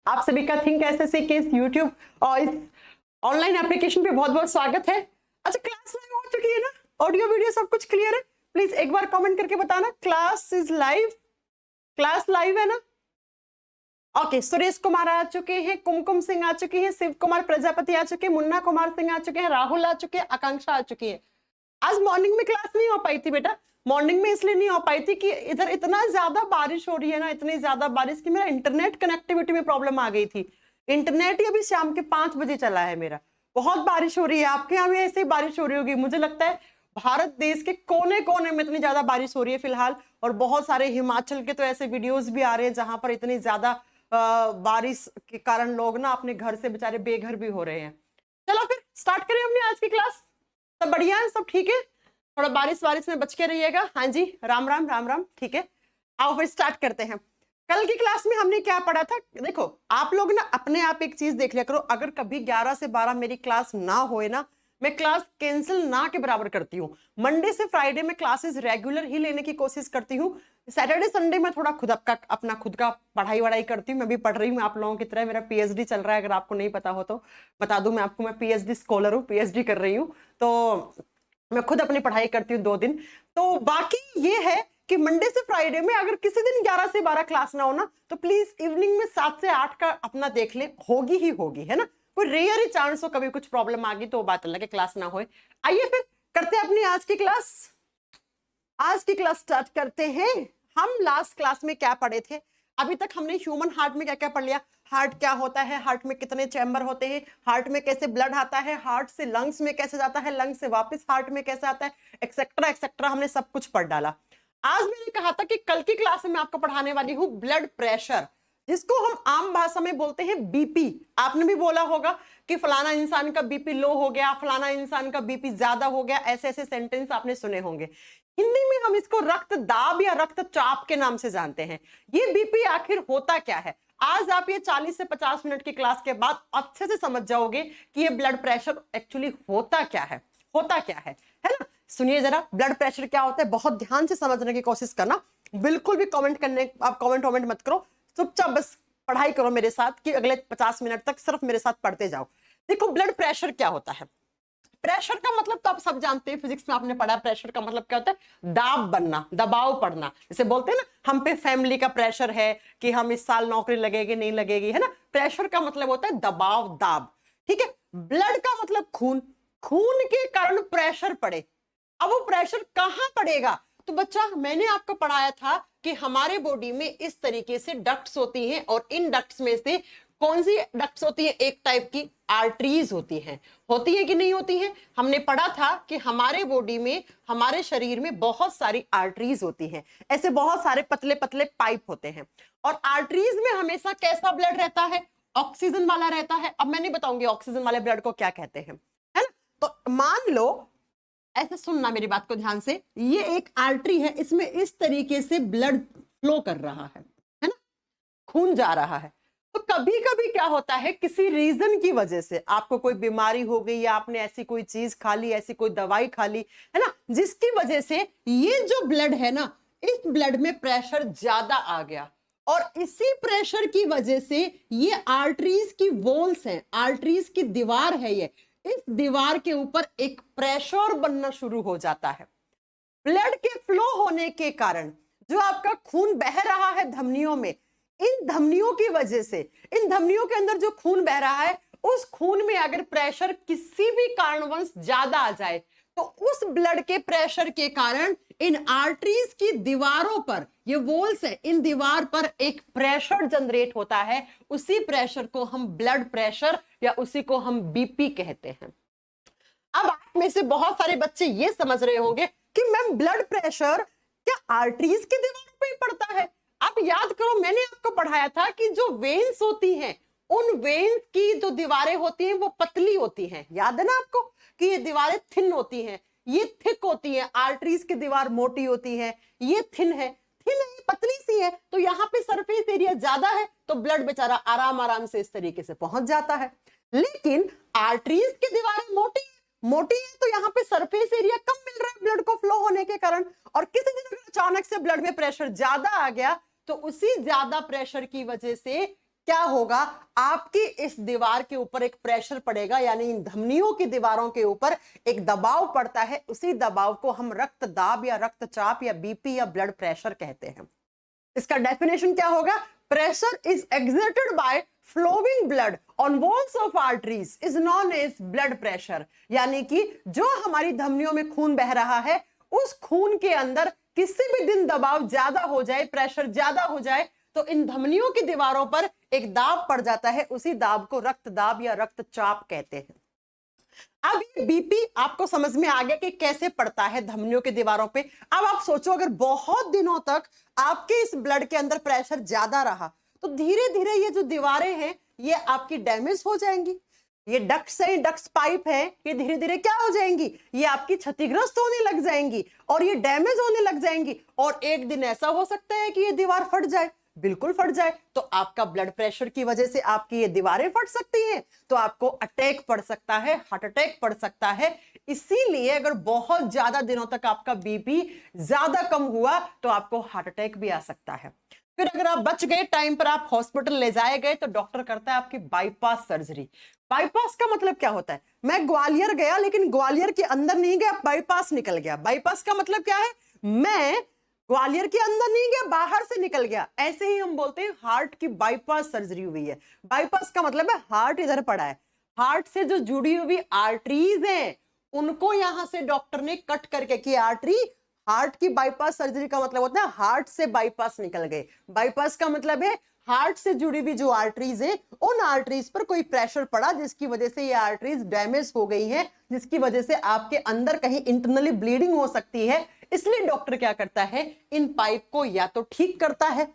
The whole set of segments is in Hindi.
आप सभी का थिंक एसएससी के इस यूट्यूब और इस ऑनलाइन एप्लीकेशन पे बहुत बहुत स्वागत है। अच्छा, क्लास लाइव हो चुकी है ना? ऑडियो वीडियो सब कुछ क्लियर है? प्लीज एक बार कमेंट करके बताना class is live, class live है ना? ओके, सुरेश कुमार आ चुके हैं, कुमकुम सिंह आ चुकी है, शिव कुमार प्रजापति आ चुके हैं, मुन्ना कुमार सिंह आ चुके हैं, राहुल आ चुके हैं, आकांक्षा आ चुकी है। आज मॉर्निंग में क्लास नहीं हो पाई थी बेटा, मॉर्निंग में इसलिए नहीं हो पाई थी कि इधर इतना ज्यादा बारिश हो रही है ना, इतनी ज्यादा बारिश कि मेरा इंटरनेट कनेक्टिविटी में प्रॉब्लम आ गई थी। इंटरनेट ही अभी शाम के 5 बजे चला है मेरा। बहुत बारिश हो रही है, आपके यहाँ भी ऐसे ही बारिश हो रही होगी। मुझे लगता है भारत देश के कोने कोने में इतनी ज्यादा बारिश हो रही है फिलहाल, और बहुत सारे हिमाचल के तो ऐसे वीडियोस भी आ रहे हैं जहां पर इतनी ज्यादा बारिश के कारण लोग ना अपने घर से बेचारे बेघर भी हो रहे हैं। चलो फिर स्टार्ट करें अपनी आज की क्लास। सब बढ़िया है, सब ठीक है? थोड़ा बारिश में बच के रहिएगा। हाँ जी, राम राम राम राम। ठीक है, आओ फिर स्टार्ट करते हैं। कल की क्लास में हमने क्या पढ़ा था? देखो, आप लोग ना अपने आप एक चीज देख लिया करो, अगर कभी 11 से 12 मेरी क्लास ना होए ना, मैं क्लास कैंसिल ना के बराबर करती हूँ। मंडे से फ्राइडे में क्लासेस रेगुलर ही लेने की कोशिश करती हूँ। सैटरडे संडे में थोड़ा खुद अपना खुद का पढ़ाई वढ़ाई करती हूँ। मैं भी पढ़ रही हूँ आप लोगों की तरह, मेरा पीएचडी चल रहा है। अगर आपको नहीं पता हो तो बता दूं मैं आपको, मैं पीएचडी स्कॉलर हूँ, पीएचडी कर रही हूँ, तो मैं खुद अपनी पढ़ाई करती हूँ 2 दिन। तो बाकी ये है कि मंडे से फ्राइडे में अगर किसी दिन 11 से 12 क्लास ना हो ना, तो प्लीज इवनिंग में 7 से 8 का अपना देख ले, होगी ही होगी, है ना? कोई रेयर ही चांस हो कभी कुछ प्रॉब्लम आ गई तो बात अलग है, क्लास ना हो। आइए फिर करते हैं अपनी आज की क्लास। आज की क्लास स्टार्ट करते हैं। हम लास्ट क्लास में क्या पढ़े थे? अभी तक हमने ह्यूमन हार्ट में क्या क्या पढ़ लिया। हार्ट क्या होता है, हार्ट में कितने चैम्बर होते हैं, हार्ट में कैसे ब्लड आता है, हार्ट से लंग्स में कैसे जाता है, लंग्स से वापस हार्ट में कैसे आता है, एक्सेट्रा एक्सेट्रा, हमने सब कुछ पढ़ डाला। आज मैंने कहा था कि कल की क्लास में मैं आपको पढ़ाने वाली हूं ब्लड प्रेशर, जिसको हम आम भाषा में बोलते हैं बीपी। आपने भी बोला होगा कि फलाना इंसान का बीपी लो हो गया, फलाना इंसान का बीपी ज्यादा हो गया, ऐसे ऐसे सेंटेंस आपने सुने होंगे। हिंदी में हम इसको रक्तदाब या रक्तचाप के नाम से जानते हैं। ये बीपी आखिर होता क्या है, आज आप ये 40 से 50 मिनट की क्लास के बाद अच्छे से समझ जाओगे कि ये ब्लड प्रेशर एक्चुअली होता क्या है, होता क्या है ना? सुनिए जरा, ब्लड प्रेशर क्या होता है, बहुत ध्यान से समझने की कोशिश करना। बिल्कुल भी आप कमेंट मत करो, चुपचाप बस पढ़ाई करो मेरे साथ कि अगले 50 मिनट तक सिर्फ मेरे साथ पढ़ते जाओ। देखो, ब्लड प्रेशर क्या होता है। प्रेशर का मतलब तो आप सब जानते हैं, फिजिक्स में आपने पढ़ा। प्रेशर का मतलब क्या होता है? दाब बनना, दबाव पड़ना। जैसे बोलते हैं ना, हम पे फैमिली का प्रेशर है कि हम इस साल नौकरी लगेगी नहीं लगेगी, है ना? प्रेशर का मतलब होता है दबाव, दाब। ठीक है, ब्लड का मतलब खून, खून के कारण प्रेशर पड़े। अब वो प्रेशर कहां पड़ेगा? तो बच्चा, मैंने आपको पढ़ाया था कि हमारे बॉडी में इस तरीके से डक्ट्स होती हैं, और इन डक्ट्स में से कौन सी डक्ट्स होती है? एक टाइप की आर्टरीज होती हैं। होती है कि नहीं होती है? हमने पढ़ा था कि हमारे बॉडी में, हमारे शरीर में बहुत सारी आर्टरीज होती हैं। ऐसे बहुत सारे पतले पतले पाइप होते हैं, और आर्टरीज में हमेशा कैसा ब्लड रहता है? ऑक्सीजन वाला रहता है। अब मैं नहीं बताऊंगी ऑक्सीजन वाले ब्लड को क्या कहते हैं, है ना? तो मान लो, ऐसे सुनना मेरी बात को ध्यान से, ये एक आर्टरी है, इसमें इस तरीके से ब्लड फ्लो कर रहा है ना? खून जा रहा है। तो कभी कभी क्या होता है, किसी रीजन की वजह से आपको कोई बीमारी हो गई, या आपने ऐसी कोई चीज खा ली, ऐसी कोई दवाई खा ली, है ना, जिसकी वजह से ये जो ब्लड है ना, इस ब्लड में प्रेशर ज्यादा आ गया, और इसी प्रेशर की वजह से ये आर्टरीज की वॉल्स हैं, आर्टरीज की दीवार है, ये इस दीवार के ऊपर एक प्रेशर बनना शुरू हो जाता है। ब्लड के फ्लो होने के कारण जो आपका खून बह रहा है धमनियों में, इन धमनियों की वजह से, इन धमनियों के अंदर जो खून बह रहा है, उस खून में अगर प्रेशर किसी भी कारणवश ज्यादा आ जाए, तो उस ब्लड के प्रेशर के कारण इन आर्टरीज की दीवारों पर, ये वॉल्स है, इन दीवार पर एक प्रेशर जनरेट होता है। उसी प्रेशर को हम ब्लड प्रेशर या उसी को हम बीपी कहते हैं। अब आप में से बहुत सारे बच्चे ये समझ रहे होंगे कि मैम, ब्लड प्रेशर क्या आर्टरीज की दीवारों पे ही पड़ता है? आप याद करो, मैंने आपको पढ़ाया था कि जो वेन्स होती हैं, उन वेन्स की जो दीवारें होती हैं वो पतली होती हैं। याद है ना आपको कि ये दीवारें थिन होती हैं, ये थिक होती हैं। आर्टरीज की दीवार मोटी होती है, ये थिन है, पतली सी है। तो यहाँ पे सरफेस एरिया ज्यादा है, तो ब्लड बेचारा आराम आराम से इस तरीके से पहुंच जाता है। लेकिन आर्टरीज की दीवारें मोटी है, तो यहाँ पे सरफेस एरिया कम मिल रहा है ब्लड को फ्लो होने के कारण। और किसी दिन अचानक से ब्लड में प्रेशर ज्यादा आ गया, तो उसी ज्यादा प्रेशर की वजह से क्या होगा, आपकी इस दीवार के ऊपर एक प्रेशर पड़ेगा, यानी इन धमनियों की दीवारों के ऊपर एक दबाव पड़ता है। उसी दबाव को हम रक्त दाब या रक्तचाप या बीपी या ब्लड प्रेशर कहते हैं। इसका डेफिनेशन क्या होगा, pressure is exerted by flowing blood on walls of arteries is known as blood pressure. यानी कि जो हमारी धमनियों में खून बह रहा है, उस खून के अंदर किसी भी दिन दबाव ज्यादा हो जाए, प्रेशर ज्यादा हो जाए, तो इन धमनियों की दीवारों पर एक दाब पड़ जाता है। उसी दाब को रक्तदाब या रक्तचाप कहते हैं। अब ये बीपी आपको समझ में आ गया कि कैसे पड़ता है धमनियों की दीवारों पे। अब आप सोचो, अगर बहुत दिनों तक आपके इस ब्लड के अंदर प्रेशर ज्यादा रहा, तो धीरे धीरे ये जो दीवारें हैं ये आपकी डैमेज हो जाएंगी। ये डक्ट्स है, डक्ट्स पाइप है, ये धीरे धीरे क्या हो जाएंगी, ये आपकी क्षतिग्रस्त होने लग जाएंगी और ये डैमेज होने लग जाएंगी। और एक दिन ऐसा हो सकता है कि ये दीवार फट जाए, बिल्कुल फट जाए। तो आपका ब्लड प्रेशर की वजह से आपकी ये दीवारें फट सकती हैं, तो आपको अटैक पड़ सकता है, हार्ट अटैक पड़ सकता है। इसीलिए अगर बहुत ज्यादा दिनों तक आपका बीपी ज्यादा कम हुआ तो आपको हार्ट अटैक भी आ सकता है। फिर अगर आप बच गए, टाइम पर आप हॉस्पिटल ले जाए गए, तो डॉक्टर करता है आपकी बाईपास सर्जरी। बाईपास का मतलब क्या होता है, मैं ग्वालियर गया लेकिन ग्वालियर के अंदर नहीं गया, बाईपास निकल गया। बाईपास का मतलब क्या है, मैं ग्वालियर के अंदर नहीं गया, बाहर से निकल गया। ऐसे ही हम बोलते हैं हार्ट की बाईपास सर्जरी हुई है। बाईपास का मतलब है हार्ट इधर पड़ा है, हार्ट से जो जुड़ी हुई आर्टरीज हैं उनको यहां से डॉक्टर ने कट करके की आर्टरी। हार्ट की बाईपास सर्जरी का मतलब होता है हार्ट से बाईपास निकल गए। बाईपास का मतलब है हार्ट से जुड़ी हुई जो आर्टरीज है, उन आर्टरीज पर कोई प्रेशर पड़ा जिसकी वजह से ये आर्टरीज डैमेज हो गई हैं, जिसकी वजह से आपके अंदर कहीं इंटरनली ब्लीडिंग हो सकती है। इसलिए डॉक्टर क्या करता है, इन पाइप को या तो ठीक करता है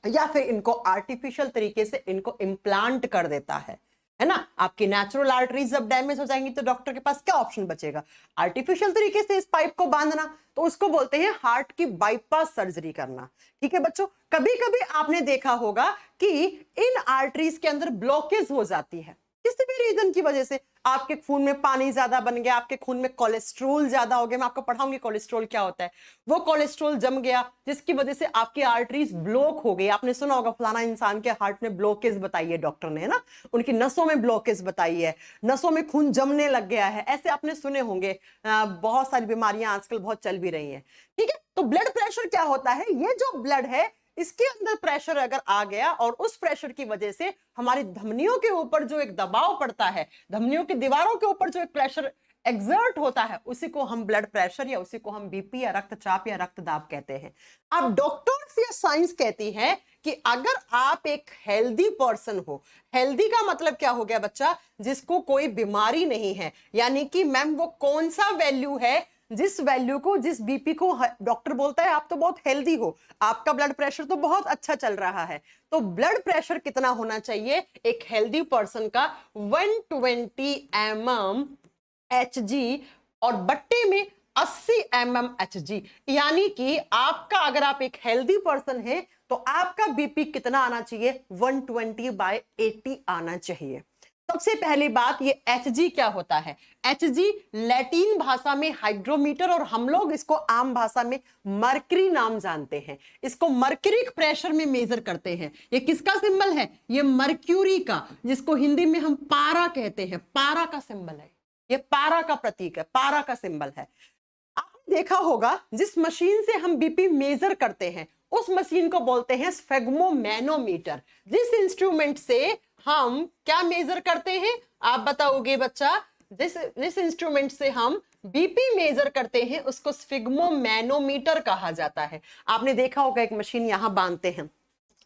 या फिर इनको आर्टिफिशियल तरीके से इनको इम्प्लांट कर देता है ना। आपकी नेचुरल आर्टरीज जब डैमेज हो जाएंगी तो डॉक्टर के पास क्या ऑप्शन बचेगा, आर्टिफिशियल तरीके से इस पाइप को बांधना। तो उसको बोलते हैं हार्ट की बाईपास सर्जरी करना। ठीक है बच्चों, कभी कभी आपने देखा होगा कि इन आर्टरीज के अंदर ब्लॉकेज हो जाती है किसी भी रीजन की वजह से। आपके खून में पानी ज्यादा बन गया, आपके खून में कोलेस्ट्रॉल ज्यादा हो गया। मैं आपको पढ़ाऊंगी कोलेस्ट्रॉल क्या होता है। वो कोलेस्ट्रॉल जम गया जिसकी वजह से आपकी आर्टरीज ब्लॉक हो गई। आपने सुना होगा फलाना इंसान के हार्ट में ब्लॉकेज बताई है डॉक्टर ने, है ना, उनकी नसों में ब्लॉकेज बताई है, नसों में खून जमने लग गया है। ऐसे आपने सुने होंगे। बहुत सारी बीमारियां आजकल बहुत चल भी रही हैं। ठीक है, तो ब्लड प्रेशर क्या होता है, ये जो ब्लड है इसके अंदर प्रेशर अगर आ गया और उस प्रेशर की वजह से हमारी धमनियों के ऊपर जो एक दबाव पड़ता है, धमनियों की दीवारों के ऊपर जो एक प्रेशर एक्सर्ट होता है, उसी को हम ब्लड प्रेशर या उसी को हम बीपी या रक्तचाप या रक्तदाब कहते हैं। अब डॉक्टर्स या साइंस कहती है कि अगर आप एक हेल्दी पर्सन हो, हेल्दी का मतलब क्या हो गया बच्चा, जिसको कोई बीमारी नहीं है, यानी कि मैम वो कौन सा वैल्यू है जिस वैल्यू को, जिस बीपी को डॉक्टर बोलता है आप तो बहुत हेल्दी हो, आपका ब्लड प्रेशर तो बहुत अच्छा चल रहा है। तो ब्लड प्रेशर कितना होना चाहिए एक हेल्दी पर्सन का, 120 mm Hg और बट्टे में 80 mm Hg। यानी कि आपका, अगर आप एक हेल्दी पर्सन है तो आपका बीपी कितना आना चाहिए, 120/80 आना चाहिए। सबसे पहली बात, ये Hg क्या होता है, Hg लैटिन भाषा में हाइड्रोमीटर और हम लोग इसको आम भाषा में मर्करी नाम जानते हैं। इसको मर्क्यूरिक प्रेशर में मेजर करते हैं। ये किसका सिंबल है, ये मर्क्यूरी का, जिसको हिंदी में हम पारा कहते हैं। पारा का सिंबल है, ये पारा का प्रतीक है, पारा का सिंबल है। आपने देखा होगा जिस मशीन से हम बीपी मेजर करते हैं उस मशीन को बोलते हैं स्फेग्मोमैनोमीटर। जिस इंस्ट्रूमेंट से हम क्या मेजर करते हैं, आप बताओगे बच्चा, जिस इंस्ट्रूमेंट से हम बीपी मेजर करते हैं उसको स्फिग्मोमैनोमीटर कहा जाता है। आपने देखा होगा एक मशीन यहां बांधते हैं,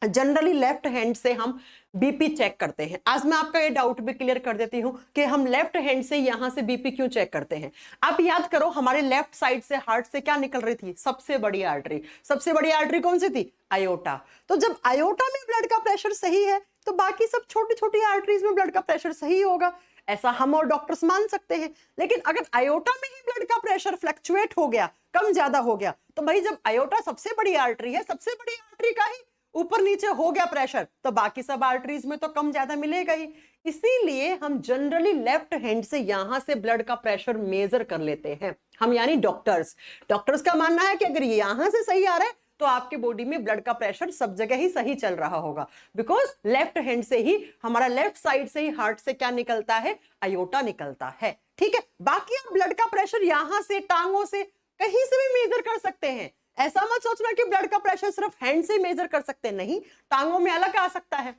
जनरली लेफ्ट हैंड से हम बीपी चेक करते हैं। आज मैं आपका ये डाउट भी क्लियर कर देती हूं कि हम लेफ्ट हैंड से यहां से बीपी क्यों चेक करते हैं। आप याद करो, हमारे लेफ्ट साइड से हार्ट से क्या निकल रही थी, सबसे बड़ी आर्टरी। सबसे बड़ी आर्टरी कौन सी थी, आयोटा। तो जब आयोटा में ब्लड का प्रेशर सही है तो बाकी सब छोटी छोटी आर्टरीज में ब्लड का प्रेशर सही होगा, ऐसा हम और डॉक्टर्स मान सकते हैं। लेकिन अगर आयोटा में ही ब्लड का प्रेशर फ्लक्चुएट हो गया, कम ज्यादा हो गया, तो भाई जब आयोटा सबसे बड़ी आर्टरी है, सबसे बड़ी आर्टरी का ही ऊपर नीचे हो गया प्रेशर, तो बाकी सब आर्टरीज में तो कम ज्यादा मिलेगा ही। इसीलिए हम जनरली लेफ्ट हैंड से यहां से ब्लड का प्रेशर मेजर कर लेते हैं हम, यानी डॉक्टर्स का मानना है कि अगर ये यहां से सही आ रहा है तो आपके बॉडी में ब्लड का प्रेशर सब जगह ही सही चल रहा होगा, बिकॉज लेफ्ट हैंड से ही, हमारा लेफ्ट साइड से ही हार्ट से क्या निकलता है, अयोटा निकलता है। ठीक है, बाकी आप ब्लड का प्रेशर यहां से, टांगों से, कहीं से भी मेजर कर सकते हैं। ऐसा मत सोचना कि ब्लड का प्रेशर सिर्फ हैंड से मेजर कर सकते हैं, नहीं, टांगों में अलग आ सकता है,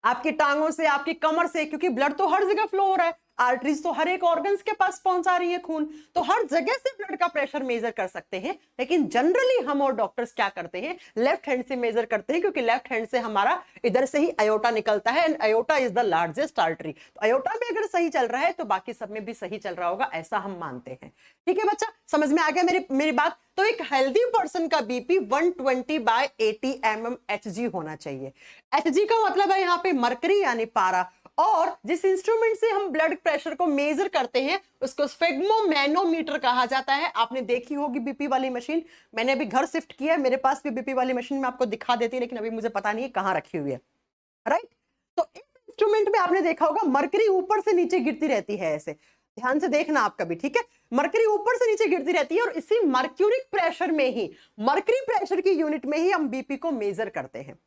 आपकी टांगों से, आपकी कमर से, क्योंकि ब्लड तो हर जगह फ्लो हो रहा है, आर्टरीज तो हर एक ऑर्गन्स के पास पहुंचा रही है खून, तो हर जगह से ब्लड का प्रेशर मेजर कर सकते हैं। लेकिन जनरली हम और डॉक्टर्स क्या करते हैं, लेफ्ट हैंड से मेजर करते हैं, क्योंकि लेफ्ट हैंड से हमारा इधर से ही अयोटा निकलता है, and aorta is the largest artery. तो अयोटा में अगर सही चल रहा है तो बाकी सब में भी सही चल रहा होगा, ऐसा हम मानते हैं। ठीक है बच्चा, समझ में आ गया मेरी बात। तो एक हेल्दी पर्सन का बीपी 120/80 mmHg होना चाहिए। Hg का मतलब है यहाँ पे मरकरी यानी पारा, और जिस इंस्ट्रूमेंट से हम ब्लड प्रेशर को मेजर करते हैं उसको स्फिग्मोमैनोमीटर कहा जाता है। आपने देखी होगी बीपी वाली मशीन, मैंने अभी घर शिफ्ट किया है, मेरे पास भी बीपी वाली मशीन में आपको दिखा देती है, लेकिन अभी मुझे पता नहीं है कहाँ रखी हुई है, राइट। तो इस इंस्ट्रूमेंट में आपने देखा होगा मरकरी ऊपर से नीचे गिरती रहती है, ऐसे ध्यान से देखना आप कभी, ठीक है। मरकरी ऊपर से नीचे गिरती रहती है, और इसी मर्क्यूरिक प्रेशर में ही, मरकरी प्रेशर की यूनिट में ही हम बीपी को मेजर करते हैं।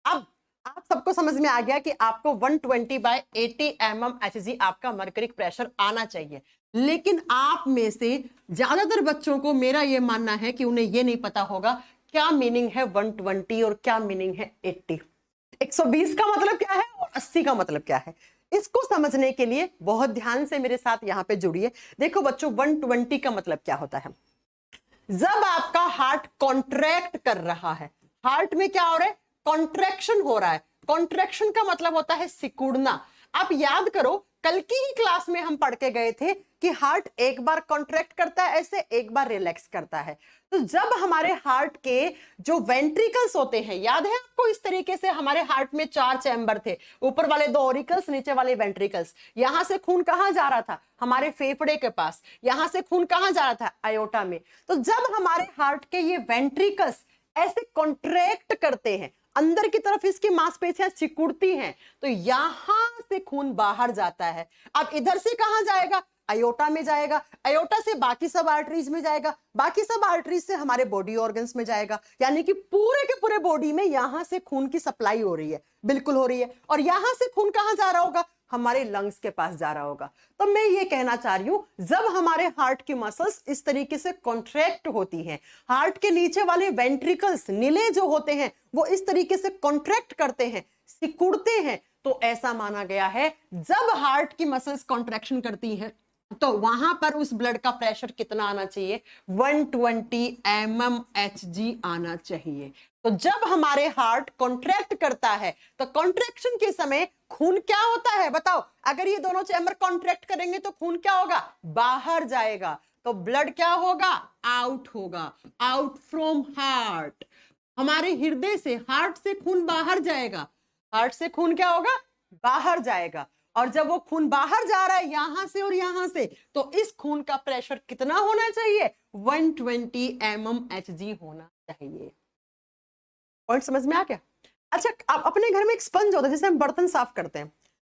अब आप सबको समझ में आ गया कि आपको 120/80 mmHg आपका मर्करिक प्रेशर आना चाहिए। लेकिन आप में से ज्यादातर बच्चों को मेरा यह मानना है कि उन्हें यह नहीं पता होगा क्या मीनिंग है 120 और क्या मीनिंग है 80। 120 का मतलब क्या है और 80 का मतलब क्या है, इसको समझने के लिए बहुत ध्यान से मेरे साथ यहां पे जुड़िए। देखो बच्चों, 120 का मतलब क्या होता है, जब आपका हार्ट कॉन्ट्रैक्ट कर रहा है, हार्ट में क्या हो रहा है, कॉन्ट्रैक्शन हो रहा है। कॉन्ट्रैक्शन का मतलब होता है सिकुड़ना। आप याद करो, कल की ही क्लास में हम पढ़ के गए थे कि हार्ट एक बार कॉन्ट्रैक्ट करता है ऐसे, एक बार रिलैक्स करता है। तो जब हमारे हार्ट के जो वेंट्रिकल्स होते हैं, याद है आपको, इस तरीके से हमारे हार्ट में 4 चैम्बर थे, ऊपर वाले 2 ऑरिकल्स, नीचे वाले वेंट्रिकल्स। यहां से खून कहां जा रहा था, हमारे फेफड़े के पास। यहां से खून कहां जा रहा था, अयोटा में। तो जब हमारे हार्ट के ये वेंट्रिकल्स ऐसे कॉन्ट्रैक्ट करते हैं, अंदर की तरफ इसकी मांसपेशियां सिकुड़ती हैं, तो यहां से खून बाहर जाता है। अब इधर से कहां जाएगा, अयोटा में जाएगा, अयोटा से बाकी सब आर्टरीज में जाएगा, बाकी सब आर्टरीज से हमारे बॉडी ऑर्गन्स में जाएगा। यानी कि पूरे के पूरे बॉडी में यहां से खून की सप्लाई हो रही है, बिल्कुल हो रही है। और यहां से खून कहां जा रहा होगा, हमारे लंग्स के पास जा रहा होगा। तो मैं ये कहना चाह रही हूं, जब हमारे हार्ट की मसल्स इस तरीके से कॉन्ट्रैक्ट होती हैं, हार्ट के नीचे वाले वेंट्रिकल्स नीले जो होते हैं वो इस तरीके से कॉन्ट्रैक्ट करते हैं, सिकुड़ते हैं, तो ऐसा माना गया है जब हार्ट की मसल्स कॉन्ट्रैक्शन करती हैं तो वहां पर उस ब्लड का प्रेशर कितना आना चाहिए, 120 mmHg आना चाहिए। तो जब हमारे हार्ट कॉन्ट्रैक्ट करता है तो कॉन्ट्रैक्शन के समय खून क्या होता है बताओ, अगर ये दोनों चैम्बर कॉन्ट्रैक्ट करेंगे तो खून क्या होगा, बाहर जाएगा। तो ब्लड क्या होगा, आउट होगा, आउट फ्रॉम हार्ट। हमारे हृदय से, हार्ट से खून बाहर जाएगा, हार्ट से खून क्या होगा, बाहर जाएगा। और जब वो खून बाहर जा रहा है यहां से और यहां से, तो इस खून का प्रेशर कितना होना चाहिए, 120 mmHg होना चाहिए। पॉइंट समझ में आ गया। अच्छा, आप अपने घर में एक स्पंज होता है जिससे हम बर्तन साफ करते हैं,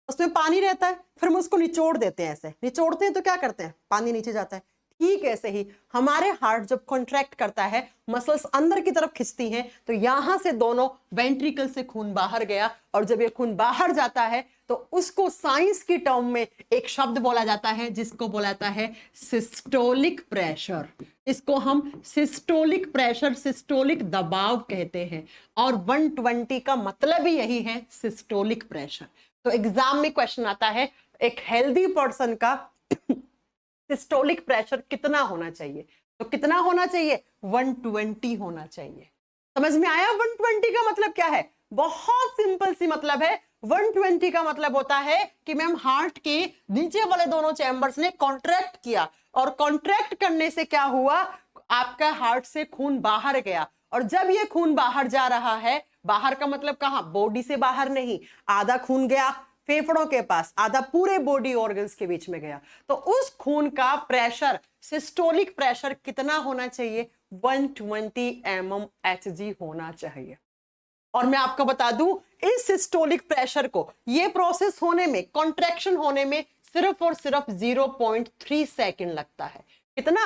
उसमें पानी रहता है, फिर हम उसको निचोड़ देते हैं, ऐसे निचोड़ते हैं तो क्या करते हैं, पानी नीचे जाता है। ठीक ऐसे ही हमारे हार्ट जब कॉन्ट्रैक्ट करता है, मसल्स अंदर की तरफ खिंचती हैं, तो यहां से दोनों वेंट्रिकल से खून बाहर गया, और जब ये खून बाहर जाता है तो उसको साइंस की टर्म में एक शब्द बोला जाता है जिसको बोला जाता है सिस्टोलिक प्रेशर। इसको हम सिस्टोलिक प्रेशर, सिस्टोलिक दबाव कहते हैं, और 120 का मतलब ही यही है, सिस्टोलिक प्रेशर। तो एग्जाम में क्वेश्चन आता है, एक हेल्दी पर्सन का सिस्टोलिक प्रेशर कितना होना चाहिए, तो कितना होना चाहिए, 120 होना चाहिए। समझ में आया 120 का मतलब क्या है, बहुत सिंपल सी मतलब है। 120 का मतलब होता है कि मैम हार्ट के नीचे वाले दोनों चैम्बर्स ने कॉन्ट्रैक्ट किया, और कॉन्ट्रैक्ट करने से क्या हुआ, आपका हार्ट से खून बाहर गया। और जब ये खून बाहर जा रहा है, बाहर का मतलब कहां, बॉडी से बाहर नहीं, आधा खून गया फेफड़ों के पास, आधा पूरे बॉडी ऑर्गन्स के बीच में गया, तो उस खून का प्रेशर, सिस्टोलिक प्रेशर कितना होना चाहिए, 120 mmHg होना चाहिए। और मैं आपको बता दूं, इस सिस्टोलिक प्रेशर को, ये प्रोसेस होने में, कॉन्ट्रैक्शन होने में सिर्फ और सिर्फ 0.3 सेकंड लगता है। कितना,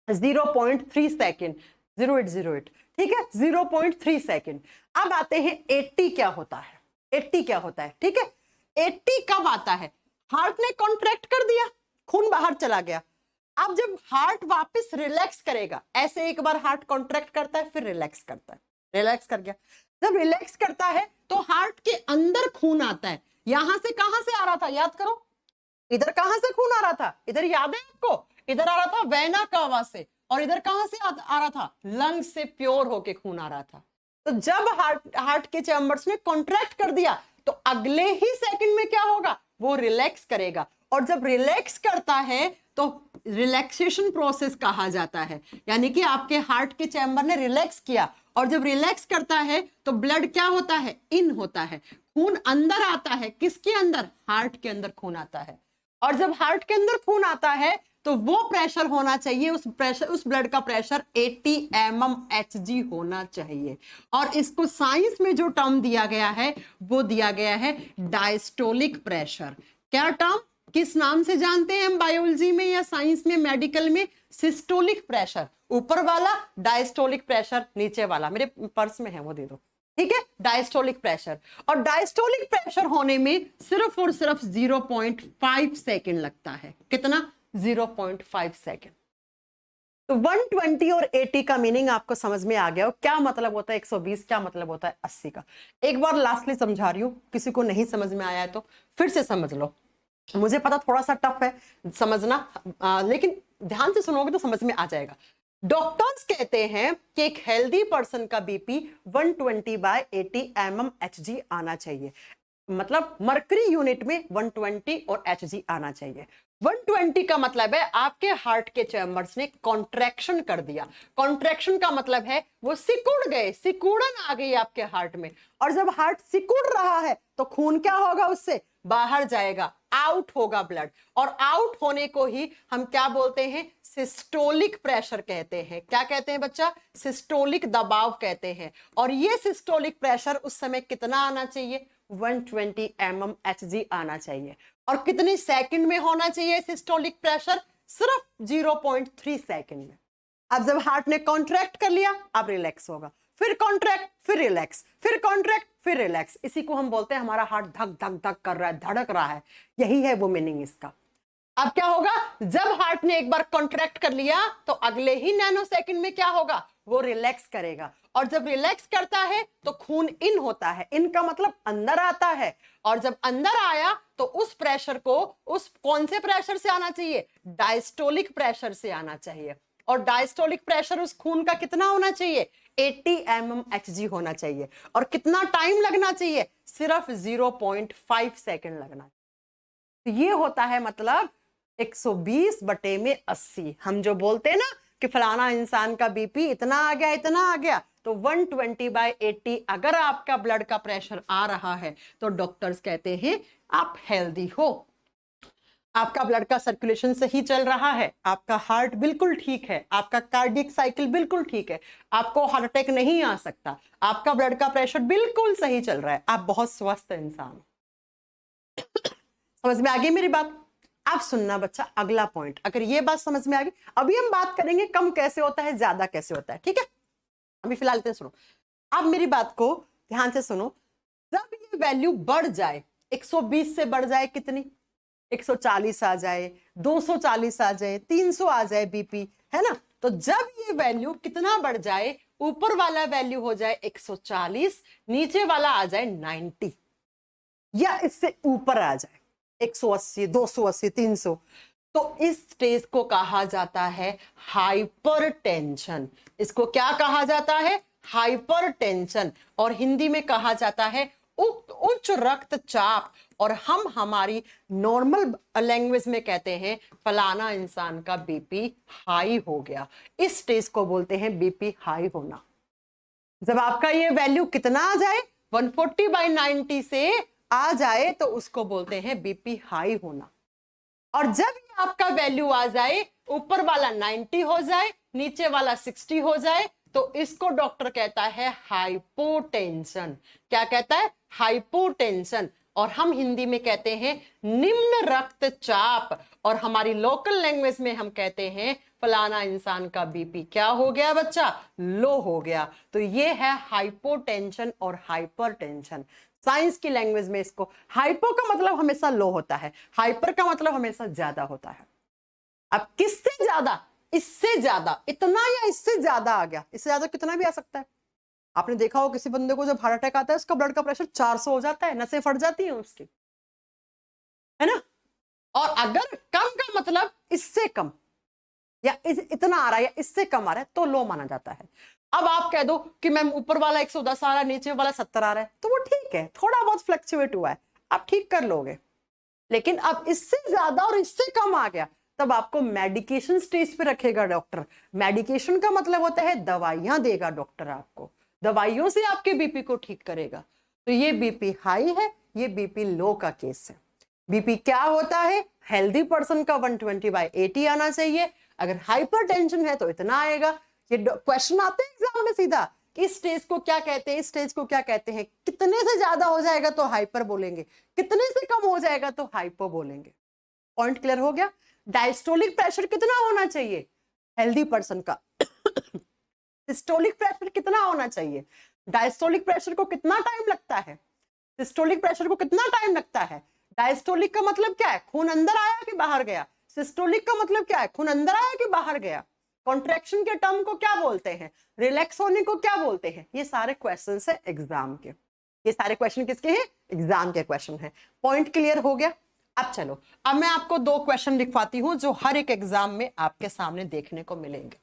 0.3 सेकंड। 0808, ठीक है, 0.3 सेकेंड। अब आते हैं 80 क्या होता है, 80 क्या होता है, ठीक है। 80 कब आता है, हार्ट ने कॉन्ट्रैक्ट कर दिया, खून बाहर चला गया। अब जब हार्ट वापस रिलैक्स करेगा, ऐसे एक बार हार्ट कॉन्ट्रैक्ट करता है फिर रिलैक्स करता है, रिलैक्स कर गया, जब रिलैक्स करता है तो हार्ट के अंदर खून आता है। यहां से कहां से आ रहा था, याद करो, इधर कहां से खून आ रहा था, इधर याद है आपको, इधर आ रहा था वेना कावा से, और इधर कहां से आ रहा था, लंग से प्योर होके खून आ रहा था। तो जब हार्ट के चैम्बर्स में कॉन्ट्रैक्ट कर दिया तो अगले ही सेकंड में क्या होगा, वो रिलैक्स करेगा, और जब रिलैक्स करता है तो रिलैक्सेशन प्रोसेस कहा जाता है, यानी कि आपके हार्ट के चैम्बर ने रिलैक्स किया, और जब रिलैक्स करता है तो ब्लड क्या होता है, इन होता है, खून अंदर आता है, किसके अंदर, हार्ट के अंदर खून आता है। और जब हार्ट के अंदर खून आता है तो वो प्रेशर होना चाहिए, उस ब्लड का प्रेशर 80 mmHg होना चाहिए। और इसको साइंस में जो टर्म दिया गया है वो दिया गया है डायस्टोलिक प्रेशर। क्या टर्म, किस नाम से जानते हैं हम बायोलॉजी में या साइंस में, मेडिकल में, सिस्टोलिक प्रेशर ऊपर वाला, डायस्टोलिक प्रेशर नीचे वाला, मेरे पर्स में है वो दे दो, ठीक है, डायस्टोलिक प्रेशर। और डायस्टोलिक प्रेशर होने में सिर्फ और सिर्फ 0.5 सेकेंड लगता है, कितना, 0.5 सेकेंड। तो 120 और 80 का मीनिंग आपको समझ में आ गया हो, क्या मतलब होता है 120, क्या मतलब होता है 80 का। एक बार लास्टली समझा रही हूं, किसी को नहीं समझ में आया है तो फिर से समझ लो, मुझे पता थोड़ा सा टफ है समझना, लेकिन ध्यान से सुनोगे तो समझ में आ जाएगा। डॉक्टर्स कहते हैं कि एक हेल्दी पर्सन का बीपी 120/80 mmHg आना चाहिए, मतलब मर्करी यूनिट में 120 और Hg आना चाहिए। 120 का मतलब है आपके हार्ट के चैम्बर्स ने कॉन्ट्रैक्शन कर दिया, कॉन्ट्रैक्शन का मतलब है वो सिकुड़ गए, सिकुड़न आ गई आपके हार्ट में, और जब हार्ट सिकुड़ रहा है तो खून क्या होगा, उससे बाहर जाएगा, आउट होगा ब्लड, और आउट होने को ही हम क्या बोलते हैं, सिस्टोलिक प्रेशर कहते हैं। क्या कहते हैं बच्चा, सिस्टोलिक दबाव कहते हैं। और ये सिस्टोलिक प्रेशर उस समय कितना आना चाहिए, 120 mmHg आना चाहिए। और कितने सेकंड में होना चाहिए सिस्टोलिक प्रेशर, सिर्फ 0.3 सेकंड में। अब जब हार्ट ने कॉन्ट्रैक्ट कर लिया, अब रिलैक्स होगा, फिर कॉन्ट्रैक्ट, फिर रिलैक्स, फिर कॉन्ट्रैक्ट, फिर रिलैक्स। इसी को हम बोलते हैं हमारा हार्ट धक धक धक कर रहा है, धड़क रहा है, यही है वो मीनिंग इसका। अब क्या होगा, जब हार्ट ने एक बार कॉन्ट्रैक्ट कर लिया तो अगले ही नैनो सेकंड में क्या होगा, वो रिलैक्स करेगा, और जब रिलैक्स करता है तो खून इन होता है, इन का मतलब अंदर आता है, और जब अंदर आया तो उस प्रेशर को, उस कौन से प्रेशर से आना चाहिए, डायस्टोलिक प्रेशर से आना चाहिए। और डायस्टोलिक प्रेशर उस खून का कितना होना चाहिए, 80 mmHg होना चाहिए। और कितना टाइम लगना चाहिए, सिर्फ 0.5 सेकेंड लगना। तो ये होता है मतलब 120/80। हम जो बोलते हैं ना कि फलाना इंसान का बीपी इतना आ गया, इतना आ गया, तो 120/80 अगर आपका ब्लड का प्रेशर आ रहा है तो डॉक्टर्स कहते हैं आप हेल्दी हो, आपका ब्लड का सर्कुलेशन सही चल रहा है, आपका हार्ट बिल्कुल ठीक है, आपका कार्डियक साइकिल बिल्कुल ठीक है, आपको हार्ट अटैक नहीं आ सकता, आपका ब्लड का प्रेशर बिल्कुल सही चल रहा है, आप बहुत स्वस्थ इंसान। समझ में आ गई मेरी बात। अब सुनना बच्चा अगला पॉइंट, अगर ये बात समझ में आ गई, अभी हम बात करेंगे कम कैसे होता है, ज्यादा कैसे होता है, ठीक है। अभी फिलहाल इतने सुनो, अब मेरी बात को ध्यान से सुनो। जब ये वैल्यू बढ़ जाए, 120 से बढ़ जाए कितनी, 140 आ जाए, 240 आ जाए, 300 आ जाए बीपी, है ना, तो जब ये वैल्यू कितना बढ़ जाए, ऊपर वाला वैल्यू हो जाए 140, नीचे वाला आ जाए 90, या इससे ऊपर आ जाए 180, 280, 300, तो इस स्टेज को कहा जाता है हाइपरटेंशन। इसको क्या कहा जाता है, हाइपरटेंशन, और हिंदी में कहा जाता है उच्च रक्तचाप, और हम हमारी नॉर्मल लैंग्वेज में कहते हैं फलाना इंसान का बीपी हाई हो गया। इस स्टेज को बोलते हैं बीपी हाई होना। जब आपका ये वैल्यू कितना आ जाए, 140/90 से आ जाए, तो उसको बोलते हैं बीपी हाई होना। और जब ये आपका वैल्यू आ जाए, ऊपर वाला 90 हो जाए, नीचे वाला 60 हो जाए, तो इसको डॉक्टर कहता है हाइपोटेंशन। क्या कहता है, हाइपोटेंशन। और हम हिंदी में कहते हैं निम्न रक्तचाप, और हमारी लोकल लैंग्वेज में हम कहते हैं फलाना इंसान का बीपी क्या हो गया बच्चा, लो हो गया। तो ये है हाइपोटेंशन और हाइपरटेंशन। साइंस की लैंग्वेज में इसको हाइपो का मतलब हमेशा लो होता है, हाइपर का मतलब हमेशा ज्यादा होता है। अब किससे ज्यादा, इससे ज्यादा, इतना या इससे ज्यादा आ गया, इससे ज्यादा कितना भी आ सकता है। आपने देखा हो किसी बंदे को जब हार्ट अटैक आता है उसका ब्लड का प्रेशर 400 हो जाता है, नसें फट जाती हैं उसकी, है ना। और अगर कम का मतलब इससे कम या इतना आ रहा है या इससे कम आ रहा है तो लो माना जाता है। अब आप कह दो कि मैम ऊपर वाला 110 आ रहा है, नीचे वाला 70 आ रहा है, तो वो ठीक है, थोड़ा बहुत फ्लक्चुएट हुआ है, आप ठीक कर लोगे। लेकिन अब इससे ज्यादा और इससे कम आ गया तब आपको मेडिकेशन स्टेज पे रखेगा डॉक्टर। मेडिकेशन का मतलब होता है दवाइयां देगा डॉक्टर, आपको दवाइयों से आपके बीपी को ठीक करेगा। तो ये बीपी हाई है, ये बीपी लो का केस है। बीपी क्या होता है, हेल्दी पर्सन का 120/80 आना चाहिए, अगर हाइपरटेंशन है तो इतना आएगा। ये क्वेश्चन आते हैं एग्जाम में सीधा कि इस स्टेज को क्या कहते हैं, इस स्टेज को क्या कहते हैं। कितने से ज्यादा हो जाएगा तो हाइपर बोलेंगे, कितने से कम हो जाएगा तो हाइपो बोलेंगे। पॉइंट क्लियर हो गया। डायस्टोलिक प्रेशर कितना होना चाहिए हेल्दी पर्सन का, सिस्टोलिक प्रेशर कितना होना चाहिए, डायस्टोलिक प्रेशर को कितना टाइम लगता है, सिस्टोलिक प्रेशर को कितना टाइम लगता है। डायस्टोलिक का मतलब क्या है, खून अंदर आया कि बाहर गया। सिस्टोलिक का मतलब क्या है, खून अंदर आया कि बाहर गया। कॉन्ट्रैक्शन के टर्म को क्या बोलते हैं, रिलैक्स होने को क्या बोलते हैं। ये सारे क्वेश्चन है एग्जाम के, ये सारे क्वेश्चन किसके हैं, एग्जाम के क्वेश्चन है। पॉइंट क्लियर हो गया। अब चलो, अब मैं आपको 2 क्वेश्चन लिखवाती हूं जो हर एक एग्जाम में आपके सामने देखने को मिलेंगे।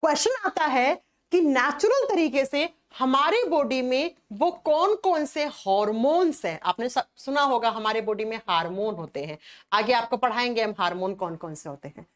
क्वेश्चन आता है कि नेचुरल तरीके से हमारे बॉडी में वो कौन कौन से हार्मोन्स हैं। आपने सुना होगा हमारे बॉडी में हार्मोन होते हैं, आगे आपको पढ़ाएंगे हम हार्मोन कौन कौन से होते हैं।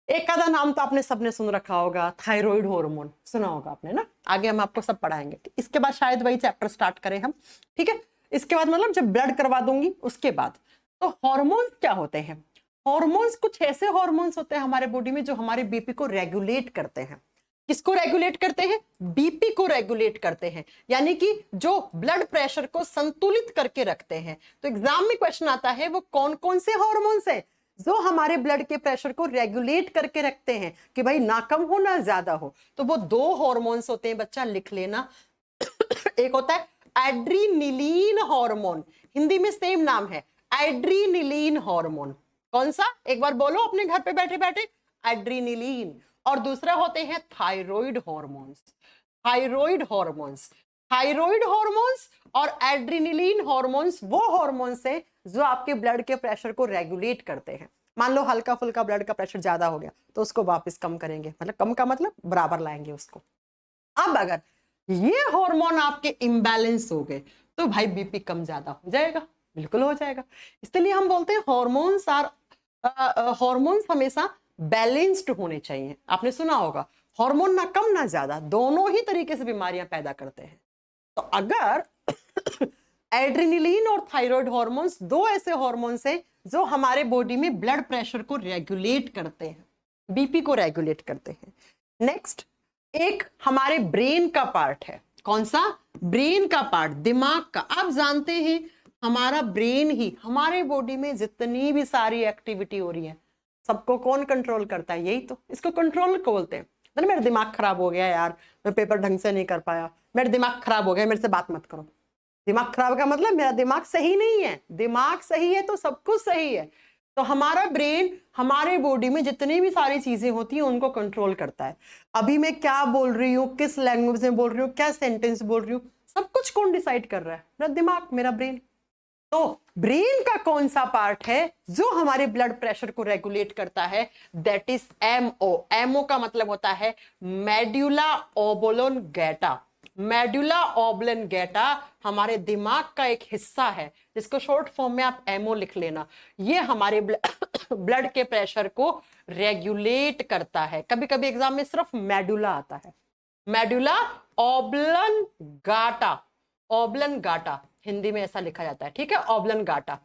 एक आधा नाम तो आपने सबने सुन रखा होगा, थायराइड हार्मोन सुना होगा आपने ना, आगे हम आपको सब पढ़ाएंगे। इसके बाद शायद वही चैप्टर स्टार्ट करें हम, ठीक है। इसके बाद मतलब जब ब्लड करवा दूंगी उसके बाद। तो हार्मोन्स क्या होते हैं, हार्मोन्स कुछ ऐसे हार्मोन्स होते हैं हमारे बॉडी में जो हमारे बीपी को रेगुलेट करते हैं। किसको रेगुलेट करते हैं, बीपी को रेगुलेट करते हैं, यानी कि जो ब्लड प्रेशर को संतुलित करके रखते हैं। तो एग्जाम में क्वेश्चन आता है वो कौन कौन से हार्मोन्स हैं जो हमारे ब्लड के प्रेशर को रेगुलेट करके रखते हैं कि भाई ना कम हो ना ज्यादा हो। तो वो 2 हार्मोन्स होते हैं, बच्चा लिख लेना। एक होता है एड्रीनिलीन हार्मोन, हिंदी में सेम नाम है एड्रीनिलीन हार्मोन। कौन सा, एक बार बोलो अपने घर पे बैठे बैठे, एड्रीनिलीन। और दूसरा होते हैं thyroid hormones, thyroid hormones. Thyroid hormones और एड्रीनिलीन हार्मोन्स वो हार्मोन्स हैं जो आपके ब्लड के प्रेशर को रेगुलेट करते हैं। मान लो हल्का फुल्का ब्लड का प्रेशर ज्यादा हो गया तो उसको वापस कम करेंगे, मतलब कम का मतलब बराबर लाएंगे उसको। अब अगर ये हार्मोन आपके इम्बैलेंस हो गए तो भाई बीपी कम ज्यादा हो जाएगा, बिल्कुल हो जाएगा। इसलिए हम बोलते हैं हार्मोन्स हमेशा बैलेंस्ड होने चाहिए। आपने सुना होगा हार्मोन ना कम ना ज्यादा, दोनों ही तरीके से बीमारियां पैदा करते हैं। तो अगर एड्रेनलिन और थायराइड हार्मोन्स 2 ऐसे हार्मोन्स हैं जो हमारे बॉडी में ब्लड प्रेशर को रेगुलेट करते हैं, बीपी को रेगुलेट करते हैं। नेक्स्ट, एक हमारे ब्रेन का पार्ट है। कौन सा, ब्रेन का पार्ट, दिमाग का। आप जानते हैं हमारा ब्रेन ही हमारे बॉडी में जितनी भी सारी एक्टिविटी हो रही है सबको कौन कंट्रोल करता है, यही तो, इसको कंट्रोल को बोलते हैं। तो मेरा दिमाग खराब हो गया यार, मैं पेपर ढंग से नहीं कर पाया, मेरा दिमाग खराब हो गया, मेरे से बात मत करो। दिमाग खराब का मतलब मेरा दिमाग सही नहीं है, दिमाग सही है तो सब कुछ सही है। तो हमारा ब्रेन हमारे बॉडी में जितनी भी सारी चीजें होती हैं उनको कंट्रोल करता है। अभी मैं क्या बोल रही हूँ, किस लैंग्वेज में बोल रही हूँ, क्या सेंटेंस बोल रही हूँ, सब कुछ कौन डिसाइड कर रहा है, मेरा दिमाग, मेरा ब्रेन। तो ब्रेन का कौन सा पार्ट है जो हमारे ब्लड प्रेशर को रेगुलेट करता है, दैट इज एमओ। एमओ का मतलब होता है मेडुला ओब्लोंगेटा। मेडुला ओब्लोंगेटा हमारे दिमाग का एक हिस्सा है जिसको शॉर्ट फॉर्म में आप एमओ लिख लेना। ये हमारे ब्लड के प्रेशर को रेगुलेट करता है। कभी कभी एग्जाम में सिर्फ मेडुला आता है, मेडुला ओब्लोंगेटा, ओब्लोंगेटा हिंदी में ऐसा लिखा जाता है, ठीक है, ओब्लोंगेटा।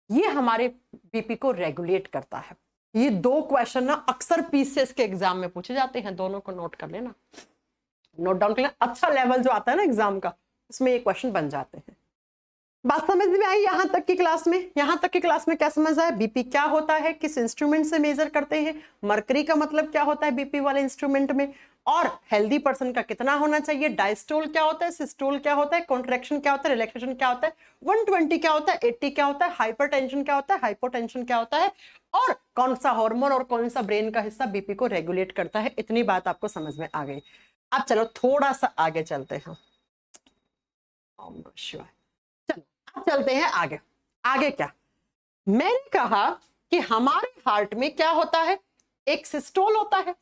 ये हमारे बीपी को रेगुलेट करता है। ये 2 क्वेश्चन ना अक्सर पीसीएस के एग्जाम में पूछे जाते हैं, दोनों को नोट कर लेना, नोट डाउन कर लेना। अच्छा लेवल जो आता है ना एग्जाम का उसमें ये क्वेश्चन बन जाते हैं। बात समझ में आई यहाँ तक की क्लास में? यहाँ तक की क्लास में क्या समझ आया? बीपी क्या होता है, किस इंस्ट्रूमेंट से मेजर करते हैं, मरकरी का मतलब क्या होता है बीपी वाले इंस्ट्रूमेंट में, और हेल्दी पर्सन का कितना होना चाहिए, डायस्टोल क्या होता है, सिस्टोल क्या होता है, कॉन्ट्रैक्शन क्या होता है, रिलैक्सेशन क्या होता है, 120 क्या होता है, 80 क्या होता है, हाइपरटेंशन क्या होता है, हाइपोटेंशन क्या होता है, और कौन सा हार्मोन और कौन सा ब्रेन का हिस्सा बीपी को रेगुलेट करता है। इतनी बात आपको समझ में आ गई। अब चलो थोड़ा सा आगे चलते हैं। चलो अब चलते हैं आगे। आगे क्या मैंने कहा कि हमारे हार्ट में क्या होता है, एक सिस्टोल होता है।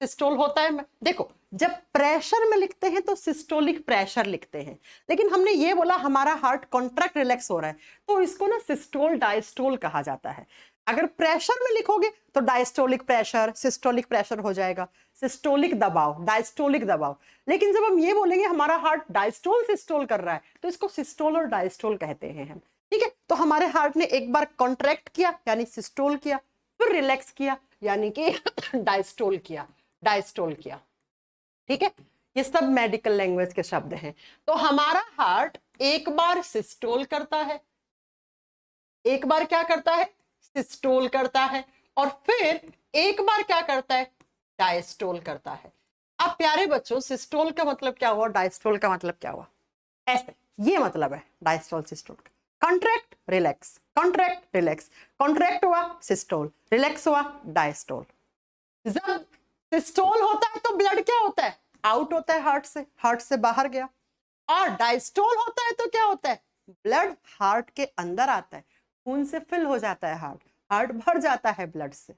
सिस्टोल होता है, देखो जब प्रेशर में लिखते हैं तो सिस्टोलिक प्रेशर लिखते हैं, लेकिन हमने ये बोला हमारा हार्ट कॉन्ट्रैक्ट रिलैक्स हो रहा है तो इसको ना सिस्टोल डायस्टोल कहा जाता है। अगर प्रेशर में लिखोगे तो डायस्टोलिक प्रेशर सिस्टोलिक प्रेशर हो जाएगा, सिस्टोलिक दबाव डायस्टोलिक दबाव। लेकिन जब हम ये बोलेंगे हमारा हार्ट डायस्टोल सिस्टोल कर रहा है तो इसको सिस्टोल और डायस्टोल कहते हैं हम। ठीक है, तो हमारे हार्ट ने एक बार कॉन्ट्रैक्ट किया यानी सिस्टोल किया, फिर रिलैक्स किया यानी कि डायस्टोल किया, डायस्टोल किया। ठीक है, ये सब मेडिकल लैंग्वेज के शब्द हैं। तो हमारा हार्ट एक बार सिस्टोल करता है, एक बार क्या करता है, सिस्टोल करता है, और फिर एक बार क्या करता है, डायस्टोल करता है। अब प्यारे बच्चों सिस्टोल का मतलब क्या हुआ, डायस्टोल का मतलब क्या हुआ, ऐसे ये मतलब है डायस्टोल सिस्टोल का। Contract relax, contract relax, contract हुआ सिस्टोल, रिलैक्स हुआ डायस्टोल। जब सिस्टोल होता है तो ब्लड क्या होता है, आउट होता है हार्ट से बाहर गया, और डायस्टोल होता है तो क्या होता है, ब्लड हार्ट के अंदर आता है, खून से फिल हो जाता है हार्ट भर जाता है ब्लड से।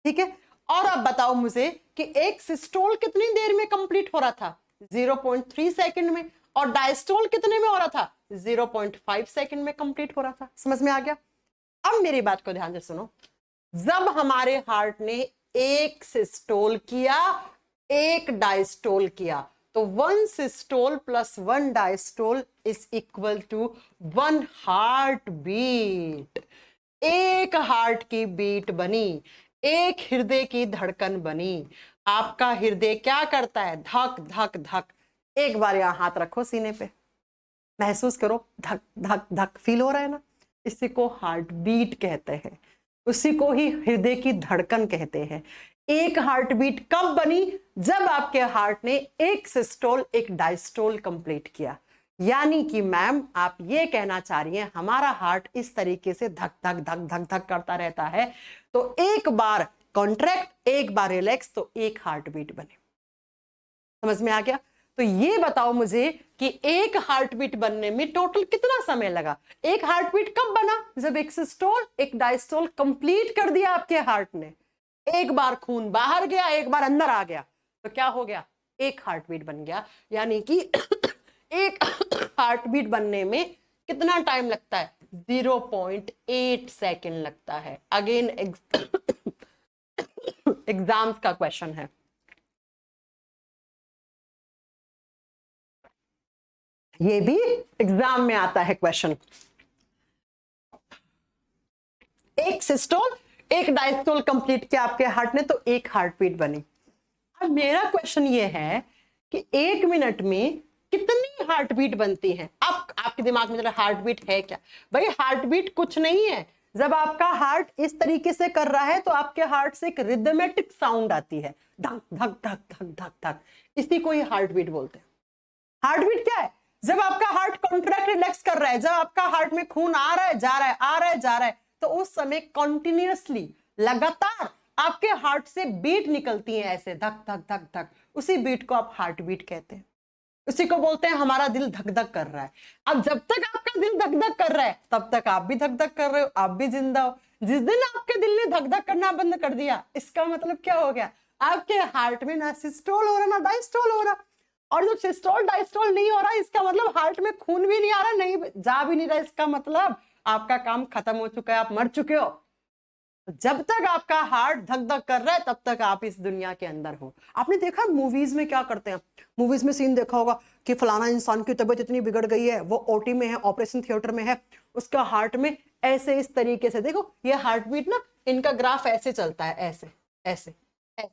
ठीक है, और अब बताओ मुझे कि एक सिस्टोल कितनी देर में कंप्लीट हो रहा था, 0.3 सेकंड में, और डायस्टोल कितने में हो रहा था, 0.5 सेकंड में कंप्लीट हो रहा था। समझ में आ गया? अब मेरी बात को ध्यान से सुनो, जब हमारे हार्ट ने एक सिस्टोल किया एक डायस्टोल किया तो 1 systole plus 1 diastole is equal to 1 heart beat. एक हार्ट की बीट बनी, एक हृदय की धड़कन बनी। आपका हृदय क्या करता है, धक धक धक। एक बार यहां हाथ रखो सीने पे, महसूस करो, धक धक धक फील हो रहा है ना, इसी को हार्ट बीट कहते हैं, उसी को ही हृदय की धड़कन कहते हैं। एक हार्ट बीट कब बनी, जब आपके हार्ट ने एक सिस्टोल एक डायस्टोल कंप्लीट किया। यानी कि मैम आप ये कहना चाह रही हैं हमारा हार्ट इस तरीके से धक धक धक धक धक करता रहता है, तो एक बार कॉन्ट्रैक्ट एक बार रिलैक्स तो एक हार्ट बीट बने। समझ में आ गया? तो ये बताओ मुझे कि एक हार्ट बीट बनने में टोटल कितना समय लगा। एक हार्ट बीट कब बना, जब एक सिस्टोल एक डायस्टोल कंप्लीट कर दिया आपके हार्ट ने, एक बार खून बाहर गया एक बार अंदर आ गया, तो क्या हो गया, एक हार्ट बीट बन गया। यानी कि एक हार्ट बीट बनने में कितना टाइम लगता है, 0.8 सेकेंड लगता है। अगेन एग्जाम्स का क्वेश्चन है, ये भी एग्जाम में आता है क्वेश्चन। एक सिस्टोल एक डायस्टोल कंप्लीट किया आपके हार्ट ने तो एक हार्ट बीट बनी। अब मेरा क्वेश्चन ये है कि 1 मिनट में कितनी हार्ट बीट बनती है। अब आपके दिमाग में जरा हार्ट बीट है क्या, भाई हार्ट बीट कुछ नहीं है, जब आपका हार्ट इस तरीके से कर रहा है तो आपके हार्ट से एक रिदमेटिक साउंड आती है, धक धक धक धक धक धक, इसी को ही हार्ट बीट बोलते हैं। हार्ट बीट क्या है, जब आपका हार्ट कॉन्ट्रैक्ट रिलैक्स कर रहा है, जब आपका हार्ट में खून आ रहा है जा रहा है आ रहा है जा रहा है, तो उस समय कॉन्टिन्यूअसली लगातार आपके हार्ट से बीट निकलती है ऐसे धक धक धक धक, उसी बीट को आप हार्ट बीट कहते हैं, उसी को बोलते हैं हमारा दिल धक धक कर रहा है। अब जब तक आपका दिल धक धक कर रहा है तब तक आप भी धक धक कर रहे हो, आप भी जिंदा हो। जिस दिन आपके दिल ने धक धक करना बंद कर दिया, इसका मतलब क्या हो गया, आपके हार्ट में ना सिस्टोल हो रहा ना डायस्टोल हो रहा। और जब सिस्टोल डायस्टोल नहीं हो रहा, इसका मतलब हार्ट में खून भी नहीं आ रहा, नहीं जा भी नहीं रहा, इसका मतलब आपका काम खत्म हो चुका है, आप मर चुके हो। जब तक आपका हार्ट धक धक कर रहा है तब तक आप इस दुनिया के अंदर हो। आपने देखा मूवीज में क्या करते हैं, मूवीज में सीन देखा होगा कि फलाना इंसान की तबीयत इतनी बिगड़ गई है, वो ओटी में है, ऑपरेशन थिएटर में है, उसका हार्ट में ऐसे इस तरीके से, देखो ये हार्ट बीट ना, इनका ग्राफ ऐसे चलता है, ऐसे ऐसे ऐसे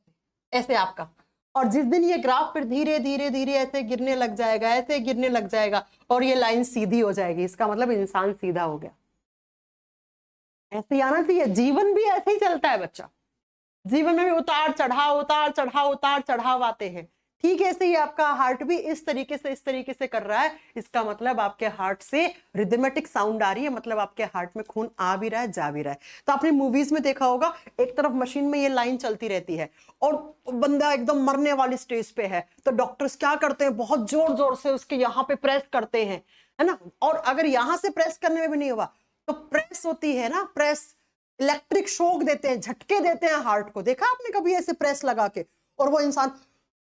ऐसे आपका और जिस दिन ये ग्राफ फिर धीरे धीरे धीरे ऐसे गिरने लग जाएगा, ऐसे गिरने लग जाएगा और ये लाइन सीधी हो जाएगी, इसका मतलब इंसान सीधा हो गया। ऐसे ही आना चाहिए। जीवन भी ऐसे ही चलता है बच्चा, जीवन में भी उतार चढ़ाव उतार चढ़ाव उतार चढ़ाव आते हैं। ठीक है, ऐसे ही आपका हार्ट भी इस तरीके से कर रहा है। इसका मतलब आपके हार्ट से रिदमेटिक साउंड आ रही है, मतलब आपके हार्ट में खून आ भी रहा है, जा भी रहा है। तो आपने मूवीज में देखा होगा, एक तरफ मशीन में ये लाइन चलती रहती है और बंदा एकदम मरने वाली स्टेज पे है, तो डॉक्टर्स क्या करते हैं, बहुत जोर जोर से उसके यहाँ पे प्रेस करते हैं, है ना। और अगर यहां से प्रेस करने में भी नहीं हुआ तो प्रेस होती है ना, प्रेस इलेक्ट्रिक शॉक देते हैं, झटके देते हैं हार्ट को। देखा आपने कभी ऐसे प्रेस लगा के, और वो इंसान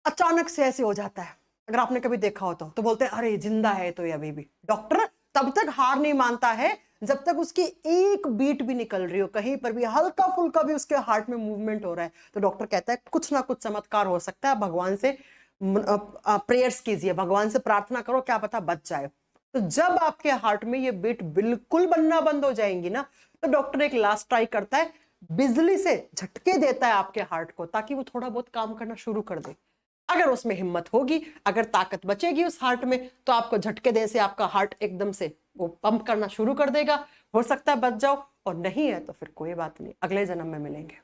अचानक से ऐसे हो जाता है, अगर आपने कभी देखा हो तो बोलते हैं अरे जिंदा है तो ये अभी भी। डॉक्टर तब तक हार नहीं मानता है जब तक उसकी एक बीट भी निकल रही हो, कहीं पर भी हल्का फुल्का भी उसके हार्ट में मूवमेंट हो रहा है, तो डॉक्टर कहता है कुछ ना कुछ चमत्कार हो सकता है, भगवान से प्रेयर्स कीजिए, भगवान से प्रार्थना करो, क्या पता बच जाए। तो जब आपके हार्ट में ये बीट बिल्कुल बनना बंद हो जाएंगी ना, तो डॉक्टर एक लास्ट ट्राई करता है, बिजली से झटके देता है आपके हार्ट को, ताकि वो थोड़ा बहुत काम करना शुरू कर दे। अगर उसमें हिम्मत होगी, अगर ताकत बचेगी उस हार्ट में, तो आपको झटके देने से आपका हार्ट एकदम से वो पंप करना शुरू कर देगा। हो सकता है बच जाओ, और नहीं है तो फिर कोई बात नहीं, अगले जन्म में मिलेंगे,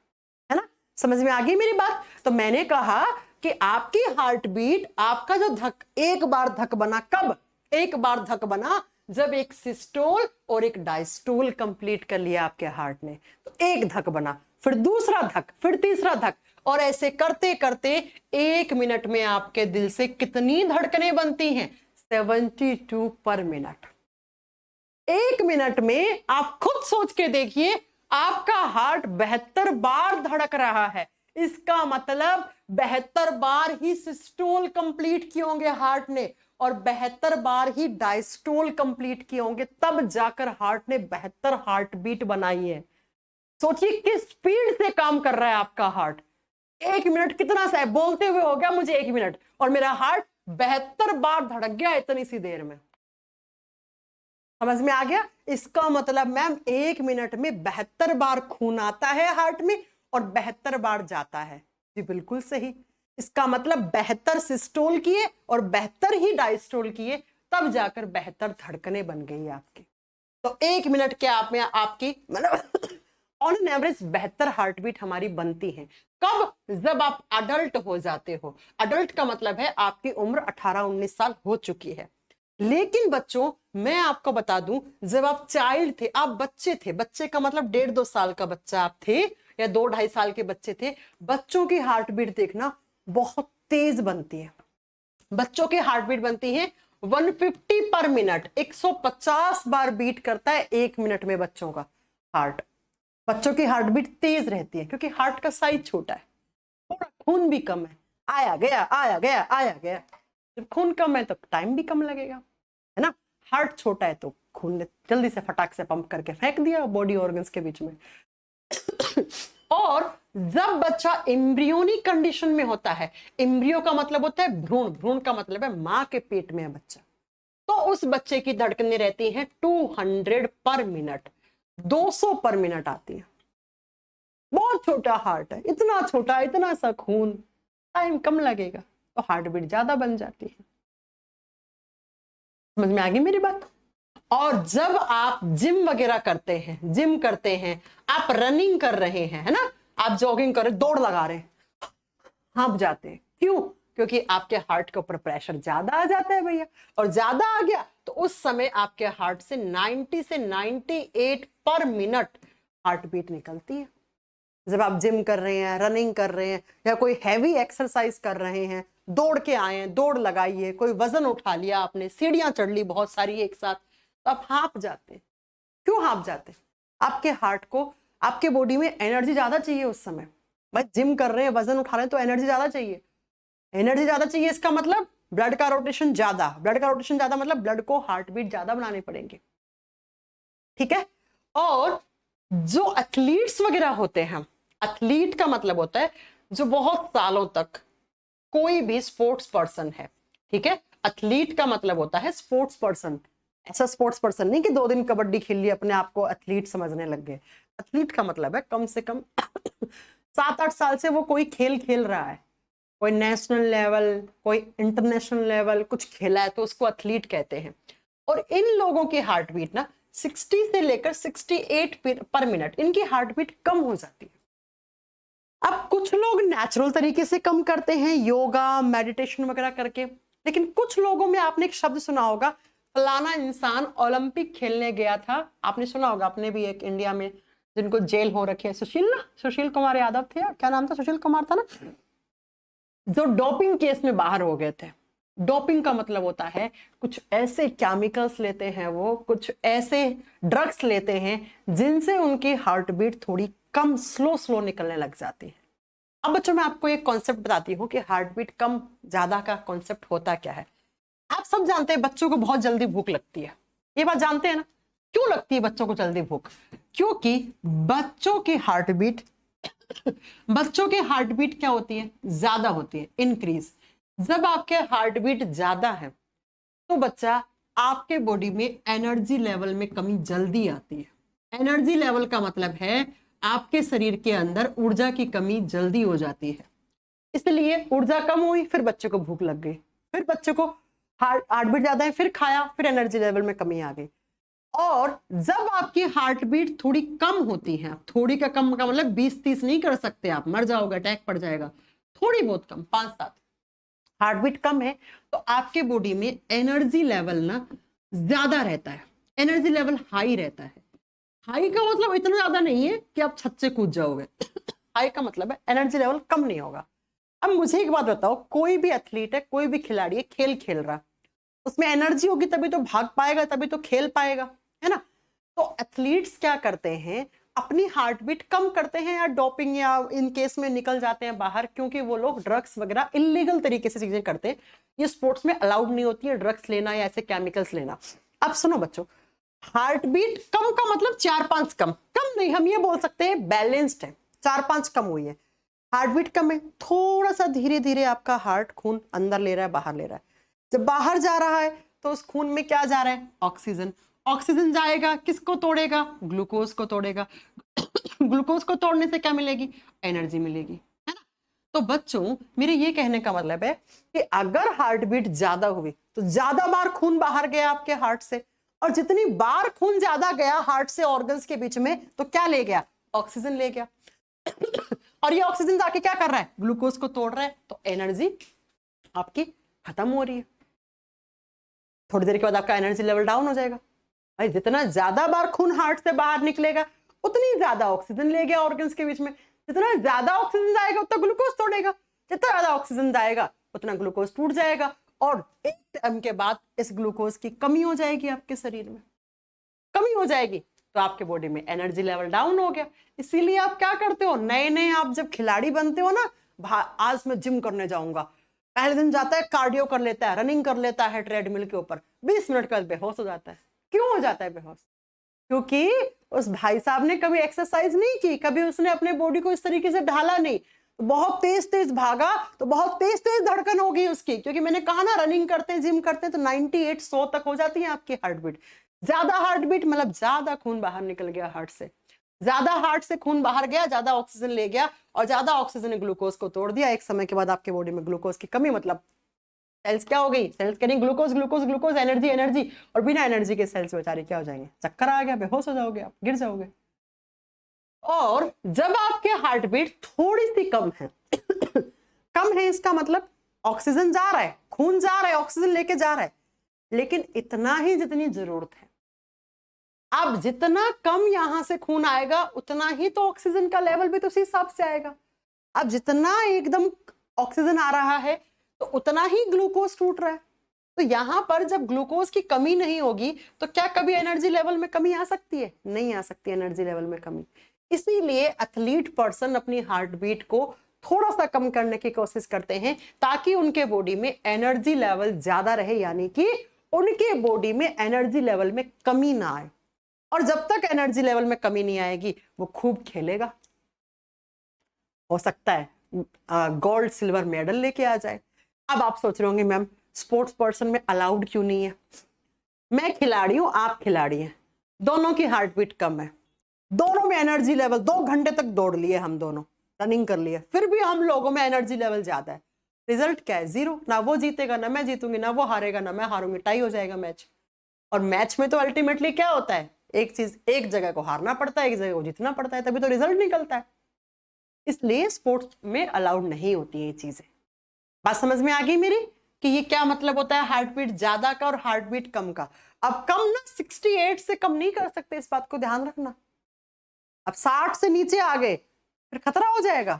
है ना। समझ में आ गई मेरी बात। तो मैंने कहा कि आपकी हार्ट बीट, आपका जो धक, एक बार धक बना, कब एक बार धक बना, जब एक सिस्टोल और एक डायस्टोल कंप्लीट कर लिया आपके हार्ट ने, तो एक धक बना, फिर दूसरा धक, फिर तीसरा धक, और ऐसे करते करते 1 मिनट में आपके दिल से कितनी धड़कनें बनती हैं? 72 पर मिनट। 1 मिनट में आप खुद सोच के देखिए, आपका हार्ट 72 बार धड़क रहा है। इसका मतलब 72 बार ही सिस्टोल कंप्लीट किए होंगे हार्ट ने, और 72 बार ही डायस्टोल कंप्लीट किए होंगे, तब जाकर हार्ट ने 72 हार्ट बीट बनाई है। सोचिए किस स्पीड से काम कर रहा है आपका हार्ट। 1 मिनट कितना सा है, बोलते हुए हो गया मुझे 1 मिनट, और मेरा हार्ट 72 बार धड़क गया इतनी सी देर में। समझ में आ गया? इसका मतलब मैम 1 मिनट में 72 बार खून आता है हार्ट में और 72 बार जाता है। जी बिल्कुल सही। इसका मतलब 72 सिस्टोल किए और 72 ही डायस्टोल किए, तब जाकर 72 धड़कनें बन गई आपकी। तो 1 मिनट के आप में आपकी मतलब ऑन एन एवरेज 72 हार्टबीट हमारी बनती है। कब? जब आप अडल्ट हो जाते हो। अडल्ट का मतलब है आपकी उम्र 18-19 साल हो चुकी है। लेकिन बच्चों, मैं आपको बता दूं, जब आप चाइल्ड थे, आप बच्चे थे, बच्चे का मतलब 1.5-2 साल का बच्चा आप थे, या 2-2.5 साल के बच्चे थे, बच्चों की हार्टबीट देखना बहुत तेज बनती है। बच्चों की हार्टबीट बनती है 150 पर मिनट, 150 बार बीट करता है 1 मिनट में बच्चों का हार्ट। बच्चों की हार्टबीट तेज रहती है क्योंकि हार्ट का साइज छोटा है, थोड़ा खून भी कम है, आया गया आया गया आया गया। जब खून कम है तो टाइम भी कम लगेगा, है ना। हार्ट छोटा है तो खून ने जल्दी से फटाक से पंप करके फेंक दिया बॉडी ऑर्गन्स के बीच में। और जब बच्चा एम्ब्रियोनिक कंडीशन में होता है, एम्ब्रियो का मतलब होता है भ्रूण, भ्रूण का मतलब है मां के पेट में है बच्चा, तो उस बच्चे की धड़कनें रहती हैं 200 पर मिनट, 200 पर मिनट आती है। बहुत छोटा हार्ट है, इतना छोटा, इतना सा खून, टाइम कम लगेगा तो हार्ट बीट ज्यादा बन जाती है। समझ में आ गई मेरी बात? और जब आप जिम वगैरह करते हैं, जिम करते हैं, आप रनिंग कर रहे हैं, है ना, आप जॉगिंग कर रहे, दौड़ लगा रहे, हाँप जाते हैं। क्यों? क्योंकि आपके हार्ट के ऊपर प्रेशर ज्यादा आ जाता है भैया, और ज्यादा आ गया तो उस समय आपके हार्ट से 90 से 98 पर मिनट हार्ट बीट निकलती है। जब आप जिम कर रहे हैं, रनिंग कर रहे हैं, या कोई हैवी एक्सरसाइज कर रहे हैं, दौड़ के आए हैं, दौड़ लगाई है, कोई वजन उठा लिया आपने, सीढ़ियां चढ़ ली बहुत सारी एक साथ, तो आप हाँप जाते हैं। क्यों हाँप जाते हैं? आपके हार्ट को, आपके बॉडी में एनर्जी ज्यादा चाहिए उस समय। भाई जिम कर रहे हैं, वजन उठा रहे हैं, तो एनर्जी ज्यादा चाहिए। एनर्जी ज्यादा चाहिए, इसका मतलब ब्लड का रोटेशन ज्यादा, ब्लड का रोटेशन ज्यादा मतलब ब्लड को हार्ट बीट ज्यादा बनाने पड़ेंगे, ठीक है। और जो एथलीट्स वगैरह होते हैं, एथलीट का मतलब होता है जो बहुत सालों तक कोई भी स्पोर्ट्स पर्सन है, ठीक है। एथलीट का मतलब होता है स्पोर्ट्स पर्सन, ऐसा स्पोर्ट्स पर्सन नहीं कि 2 दिन कबड्डी खेल ली अपने आप को एथलीट समझने लग गए। एथलीट का मतलब है कम से कम 7-8 साल से वो कोई खेल खेल रहा है, कोई नेशनल लेवल, कोई इंटरनेशनल लेवल कुछ खेला है तो उसको एथलीट कहते हैं। और इन लोगों की हार्ट बीट ना 60 से लेकर 68 पर मिनट, इनकी हार्ट बीट कम हो जाती है। अब कुछ लोग नेचुरल तरीके से कम करते हैं, योगा मेडिटेशन वगैरह करके, लेकिन कुछ लोगों में आपने एक शब्द सुना होगा, फलाना इंसान ओलंपिक खेलने गया था। आपने सुना होगा, आपने भी एक इंडिया में जिनको जेल हो रखे है, सुशील कुमार यादव थे, क्या नाम था, सुशील कुमार था ना, जो डोपिंग केस में बाहर हो गए थे। डोपिंग का मतलब होता है कुछ ऐसे केमिकल्स लेते हैं, वो कुछ ऐसे ड्रग्स लेते हैं जिनसे उनकी हार्ट बीट थोड़ी कम स्लो निकलने लग जाती है। अब बच्चों मैं आपको एक कॉन्सेप्ट बताती हूँ कि हार्ट बीट कम ज्यादा का कॉन्सेप्ट होता क्या है। आप सब जानते हैं बच्चों को बहुत जल्दी भूख लगती है, ये बात जानते हैं ना। क्यों लगती है बच्चों को जल्दी भूख? क्योंकि बच्चों की हार्ट बीट क्या होती है, ज्यादा होती है, इंक्रीज। जब आपके हार्ट बीट ज्यादा है तो बच्चा आपके बॉडी में एनर्जी लेवल में कमी जल्दी आती है। एनर्जी लेवल का मतलब है आपके शरीर के अंदर ऊर्जा की कमी जल्दी हो जाती है, इसलिए ऊर्जा कम हुई, फिर बच्चे को भूख लग गई, फिर बच्चे को हार्ट बीट ज्यादा है, फिर खाया, फिर एनर्जी लेवल में कमी आ गई। और जब आपकी हार्ट बीट थोड़ी कम होती है, थोड़ी का कम का मतलब 20-30 नहीं कर सकते आप, मर जाओगे, अटैक पड़ जाएगा, थोड़ी बहुत कम 5-7 हार्ट बीट कम है, तो आपके बॉडी में एनर्जी लेवल ना ज्यादा रहता है, एनर्जी लेवल हाई रहता है। हाई का मतलब इतना ज्यादा नहीं है कि आप छत से कूद जाओगे हाई का मतलब है एनर्जी लेवल कम नहीं होगा। अब मुझे एक बात बताओ, कोई भी एथलीट है, कोई भी खिलाड़ी है, खेल खेल रहा, उसमें एनर्जी होगी तभी तो भाग पाएगा, तभी तो खेल पाएगा, है ना। तो एथलीट्स क्या करते हैं, अपनी हार्ट बीट कम करते हैं, या डोपिंग या इन केस में निकल जाते हैं बाहर, क्योंकि वो लोग ड्रग्स वगैरह इलीगल तरीके से चीजें करते हैं। ये स्पोर्ट्स में अलाउड नहीं होती है ड्रग्स लेना या ऐसे केमिकल्स लेना। अब सुनो बच्चों, हार्ट बीट कम का मतलब 4-5 कम नहीं, हम ये बोल सकते हैं बैलेंस्ड है, 4-5 कम हुई है, हार्ट बीट कम है, थोड़ा सा धीरे धीरे आपका हार्ट खून अंदर ले रहा है, बाहर ले रहा है। जब बाहर जा रहा है तो उस खून में क्या जा रहा है, ऑक्सीजन। ऑक्सीजन जाएगा, किसको तोड़ेगा, ग्लूकोज को तोड़ेगा ग्लूकोज को तोड़ने से क्या मिलेगी, एनर्जी मिलेगी, है ना। तो बच्चों मेरे ये कहने का मतलब है कि अगर हार्ट बीट ज्यादा हुई तो ज्यादा बार खून बाहर गया आपके हार्ट से, और जितनी बार खून ज्यादा गया हार्ट से ऑर्गन्स के बीच में तो क्या ले गया, ऑक्सीजन ले गया और ये ऑक्सीजन जाके क्या कर रहा है, ग्लूकोज को तोड़ रहा है, तो एनर्जी आपकी खत्म हो रही है। थोड़ी देर के बाद आपका एनर्जी लेवल डाउन हो जाएगा। भाई जितना ज्यादा बार खून हार्ट से बाहर निकलेगा उतनी ज्यादा ऑक्सीजन ले गया ऑर्गन्स के बीच में, जितना ज्यादा ऑक्सीजन जाएगा उतना ग्लूकोज तोड़ेगा, जितना ज्यादा ऑक्सीजन जाएगा उतना ग्लूकोज टूट जाएगा, और एक टाइम के बाद इस ग्लूकोज की कमी हो जाएगी, आपके शरीर में कमी हो जाएगी, तो आपके बॉडी में एनर्जी लेवल डाउन हो गया। इसीलिए आप क्या करते हो, नए नए आप जब खिलाड़ी बनते हो ना, आज मैं जिम करने जाऊंगा, पहले दिन जाता है कार्डियो कर लेता है, रनिंग कर लेता है ट्रेडमिल के ऊपर, 20 मिनट का बेहोश हो जाता है। क्यों हो जाता है बेहोश? क्योंकि उस भाई साहब ने कभी एक्सरसाइज नहीं की, कभी उसने अपने बॉडी को इस तरीके से ढाला नहीं, तो बहुत तेज तेज भागा तो बहुत तेज तेज धड़कन होगी उसकी, क्योंकि मैंने कहा ना रनिंग करते हैं, जिम करते हैं तो 98-100 तक हो जाती है आपकी हार्ट बीट। ज्यादा हार्ट बीट मतलब ज्यादा खून बाहर निकल गया हार्ट से, ज्यादा हार्ट से खून बाहर गया, ज्यादा ऑक्सीजन ले गया, और ज्यादा ऑक्सीजन ने ग्लूकोज को तोड़ दिया। एक समय के बाद आपके बॉडी में ग्लूकोज की कमी, मतलब सेल्स क्या हो गई, सेल्स करेंगे glucose glucose glucose, energy energy, और बिना एनर्जी के सेल्स बेचारे क्या हो जाएंगे, चक्कर आ गया, बेहोश हो जाओगे आप, गिर जाओगे। और जब आपके हार्ट बीट थोड़ी सी कम है कम है इसका मतलब ऑक्सीजन जा रहा है, खून जा रहा है, ऑक्सीजन लेके जा रहा है, लेकिन इतना ही जितनी जरूरत है। अब जितना कम यहां से खून आएगा उतना ही तो ऑक्सीजन का लेवल भी तो उसी हिसाब से आएगा। अब जितना एकदम ऑक्सीजन आ रहा है तो उतना ही ग्लूकोज टूट रहा है। तो यहां पर जब ग्लूकोज की कमी नहीं होगी तो क्या कभी एनर्जी लेवल में कमी आ सकती है? नहीं आ सकती एनर्जी लेवल में कमी। इसीलिए एथलीट पर्सन अपनी हार्ट बीट को थोड़ा सा कम करने की कोशिश करते हैं ताकि उनके बॉडी में एनर्जी लेवल ज्यादा रहे, यानी कि उनके बॉडी में एनर्जी लेवल में कमी ना आए। और जब तक एनर्जी लेवल में कमी नहीं आएगी वो खूब खेलेगा, हो सकता है गोल्ड सिल्वर मेडल लेके आ जाए। अब आप सोच रहे होंगे मैम स्पोर्ट्स पर्सन में अलाउड क्यों नहीं है? मैं खिलाड़ी हूं, आप खिलाड़ी हैं, दोनों की हार्ट बीट कम है, दोनों में एनर्जी लेवल 2 घंटे तक दौड़ लिए हम दोनों, रनिंग कर लिए, फिर भी हम लोगों में एनर्जी लेवल ज्यादा है। रिजल्ट क्या है? 0। ना वो जीतेगा ना मैं जीतूंगी, ना वो हारेगा ना मैं हारूंगी, टाई हो जाएगा मैच। और मैच में तो अल्टीमेटली क्या होता है, एक चीज, एक जगह को हारना पड़ता है, एक जगह को जीतना पड़ता है, तभी तो रिजल्ट निकलता है। इसलिए स्पोर्ट्स में अलाउड नहीं होती है ये चीजें। बात समझ में आ गई मेरी कि ये क्या मतलब होता है हार्ट बीट ज्यादा का और हार्ट बीट कम का। अब कम ना 68 से कम नहीं कर सकते, इस बात को ध्यान रखना। अब 60 से नीचे आ गए फिर खतरा हो जाएगा,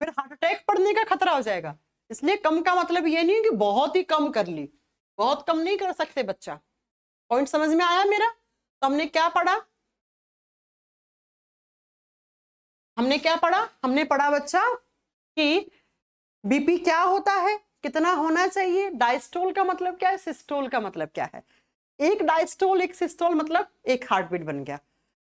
फिर हार्ट अटैक पड़ने का खतरा हो जाएगा। इसलिए कम का मतलब ये नहीं है कि बहुत ही कम कर ली, बहुत कम नहीं कर सकते बच्चा। पॉइंट समझ में आया मेरा? तो हमने क्या पढ़ा, हमने पढ़ा बच्चा कि बीपी क्या होता है, कितना होना चाहिए, डायस्टोल का मतलब क्या है, सिस्टोल का मतलब क्या है। एक डायस्टोल एक सिस्टोल मतलब एक हार्ट बीट बन गया।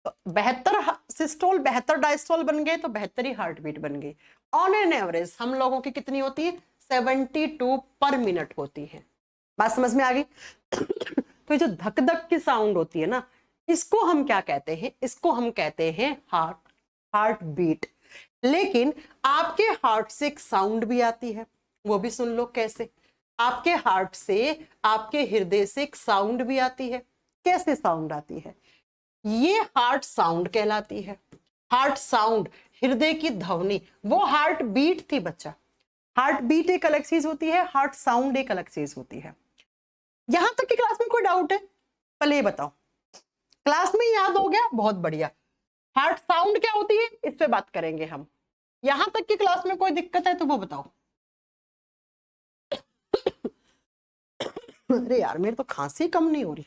तो 72 सिस्टोल 72 डायस्टोल बन गए तो 72 ही हार्ट बीट बन गई। ऑन एन एवरेज हम लोगों की कितनी होती है, 72 पर मिनट होती है। बात समझ में आ गई? तो ये जो धक धक की साउंड होती है ना, इसको हम क्या कहते हैं, इसको हम कहते हैं हार्ट बीट। लेकिन आपके हार्ट से एक साउंड भी आती है, वो भी सुन लो कैसे। आपके हार्ट से, आपके हृदय से एक साउंड भी आती है। कैसे साउंड आती है? ये हार्ट साउंड कहलाती है। हार्ट साउंड, हृदय की ध्वनि, वो हार्ट बीट थी बच्चा। हार्ट बीट एक अलग चीज होती है, हार्ट साउंड एक अलग चीज होती है। यहां तक की क्लास में कोई डाउट है? पहले ये बताओ, क्लास में याद हो गया? बहुत बढ़िया। हार्ट साउंड क्या होती है इस पे बात करेंगे हम। यहां तक की क्लास में कोई दिक्कत है तो वो बताओ। अरे यार मेरे तो खांसी कम नहीं हो रही।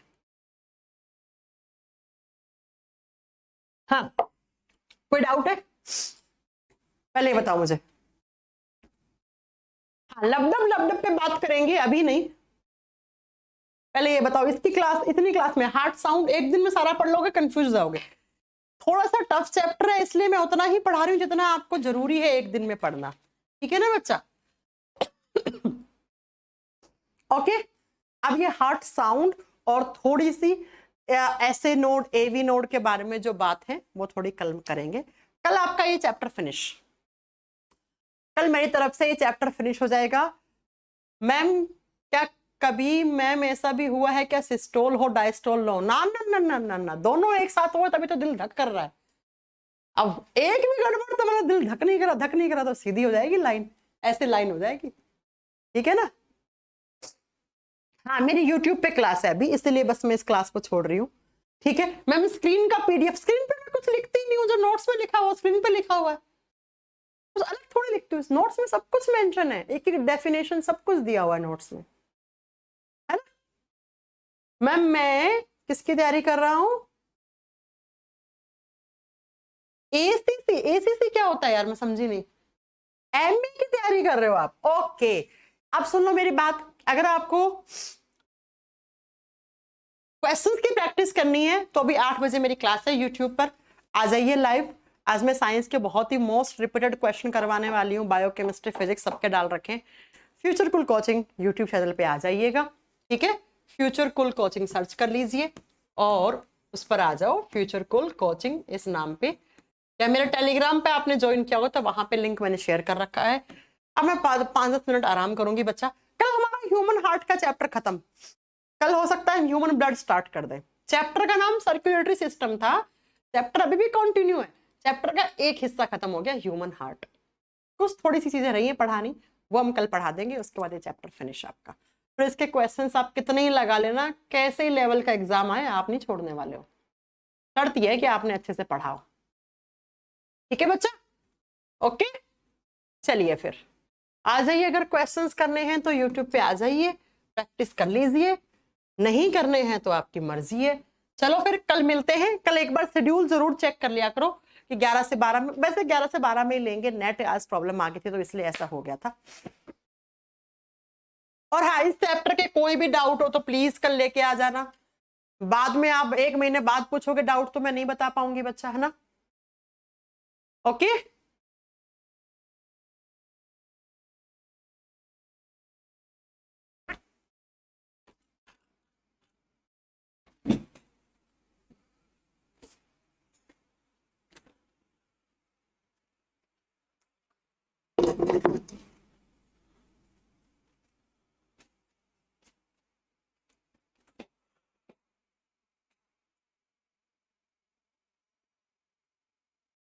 हाँ, कोई डाउट है? पहले ये बताओ मुझे। हाँ, लबडब लबडब पे बात करेंगे, अभी नहीं। पहले ये बताओ, इसकी क्लास, इतनी क्लास में हार्ट साउंड एक दिन में सारा पढ़ लोगे, कंफ्यूज जाओगे। थोड़ा सा टफ चैप्टर है, इसलिए मैं उतना ही पढ़ा रही हूँ जितना आपको जरूरी है एक दिन में पढ़ना। ठीक है ना बच्चा? ओके। अब ये हार्ट साउंड और थोड़ी सी ऐसे नोड, एवी नोड के बारे में जो बात है वो थोड़ी कल करेंगे। कल आपका ये चैप्टर फिनिश, कल मेरी तरफ से ये चैप्टर फिनिश हो जाएगा। मैम क्या कभी मैम ऐसा भी हुआ है क्या सिस्टोल हो डायस्टोल हो? ना ना ना ना ना ना, दोनों एक साथ हो तभी तो दिल धक कर रहा है। अब एक भी गड़बड़ तो मेरा दिल धक नहीं करा, धक नहीं करा तो सीधी हो जाएगी लाइन, ऐसे लाइन हो जाएगी। ठीक है ना? हाँ, मेरी YouTube पे क्लास है अभी, इसलिए बस मैं इस क्लास को छोड़ रही हूँ। ठीक है मैम, स्क्रीन का पीडीएफ, स्क्रीन पे मैं कुछ लिखती ही नहीं हूँ, जो नोट्स में लिखा हुआ स्क्रीन पे लिखा हुआ है कुछ अलग थोड़ी लिखती हूँ। नोट्स में सब कुछ मेंशन है, एक एक डेफिनेशन सब कुछ दिया हुआ है नोट्स में, है ना? मैम मैं किसकी तैयारी कर रहा हूँ? एसीसी। एसीसी क्या होता है यार, मैं समझी नहीं। एमए की तैयारी कर रहे हो आप? ओके। अब सुन लो मेरी बात, अगर आपको क्वेश्चंस की प्रैक्टिस करनी है तो अभी 8 बजे मेरी क्लास है यूट्यूब पर, आ जाइए लाइव। आज मैं साइंस के बहुत ही मोस्ट रिपीटेड क्वेश्चन करवाने वाली हूँ, बायो केमिस्ट्री फिजिक्स सबके डाल रखे। Future cool coaching YouTube channel पे आ जाइएगा। ठीक है, फ्यूचर कूल कोचिंग सर्च कर लीजिए और उस पर आ जाओ, फ्यूचर कूल कोचिंग इस नाम पे, या मेरे टेलीग्राम पे आपने ज्वाइन किया होगा तो वहां पे लिंक मैंने शेयर कर रखा है। अब मैं 5-10 मिनट आराम करूंगी बच्चा। कल हमारा ह्यूमन हार्ट का चैप्टर खत्म, कल हो सकता है ह्यूमन ब्लड स्टार्ट कर दे। चैप्टर का नाम सर्कुलेटरी सिस्टम था, चैप्टर अभी भी कंटिन्यू है, चैप्टर का एक हिस्सा खत्म हो गया, ह्यूमन हार्ट। कुछ थोड़ी सी चीजें रही हैं पढ़ानी, वो हम कल पढ़ा देंगे, उसके बाद ये चैप्टर फिनिश आपका। फिर इसके क्वेश्चंस आप कितने ही लगा लेना, कैसे ही लेवल का एग्जाम आए आप नहीं छोड़ने वाले हो। शर्त यह है कि आपने अच्छे से पढ़ाओ। ठीक है बच्चा? ओके, चलिए फिर आ जाइए। अगर क्वेश्चंस करने हैं तो यूट्यूब पे आ जाइए, प्रैक्टिस कर लीजिए, नहीं करने हैं तो आपकी मर्जी है। चलो फिर कल मिलते हैं। कल एक बार शेड्यूल जरूर चेक कर लिया करो कि 11 से 12 में, वैसे 11 से 12 में ही लेंगे, नेट आज प्रॉब्लम आ गई थी तो इसलिए ऐसा हो गया था। और हाँ, इस चैप्टर के कोई भी डाउट हो तो प्लीज कल लेके आ जाना। बाद में आप 1 महीने बाद पूछोगे डाउट तो मैं नहीं बता पाऊंगी बच्चा, है ना? ओके।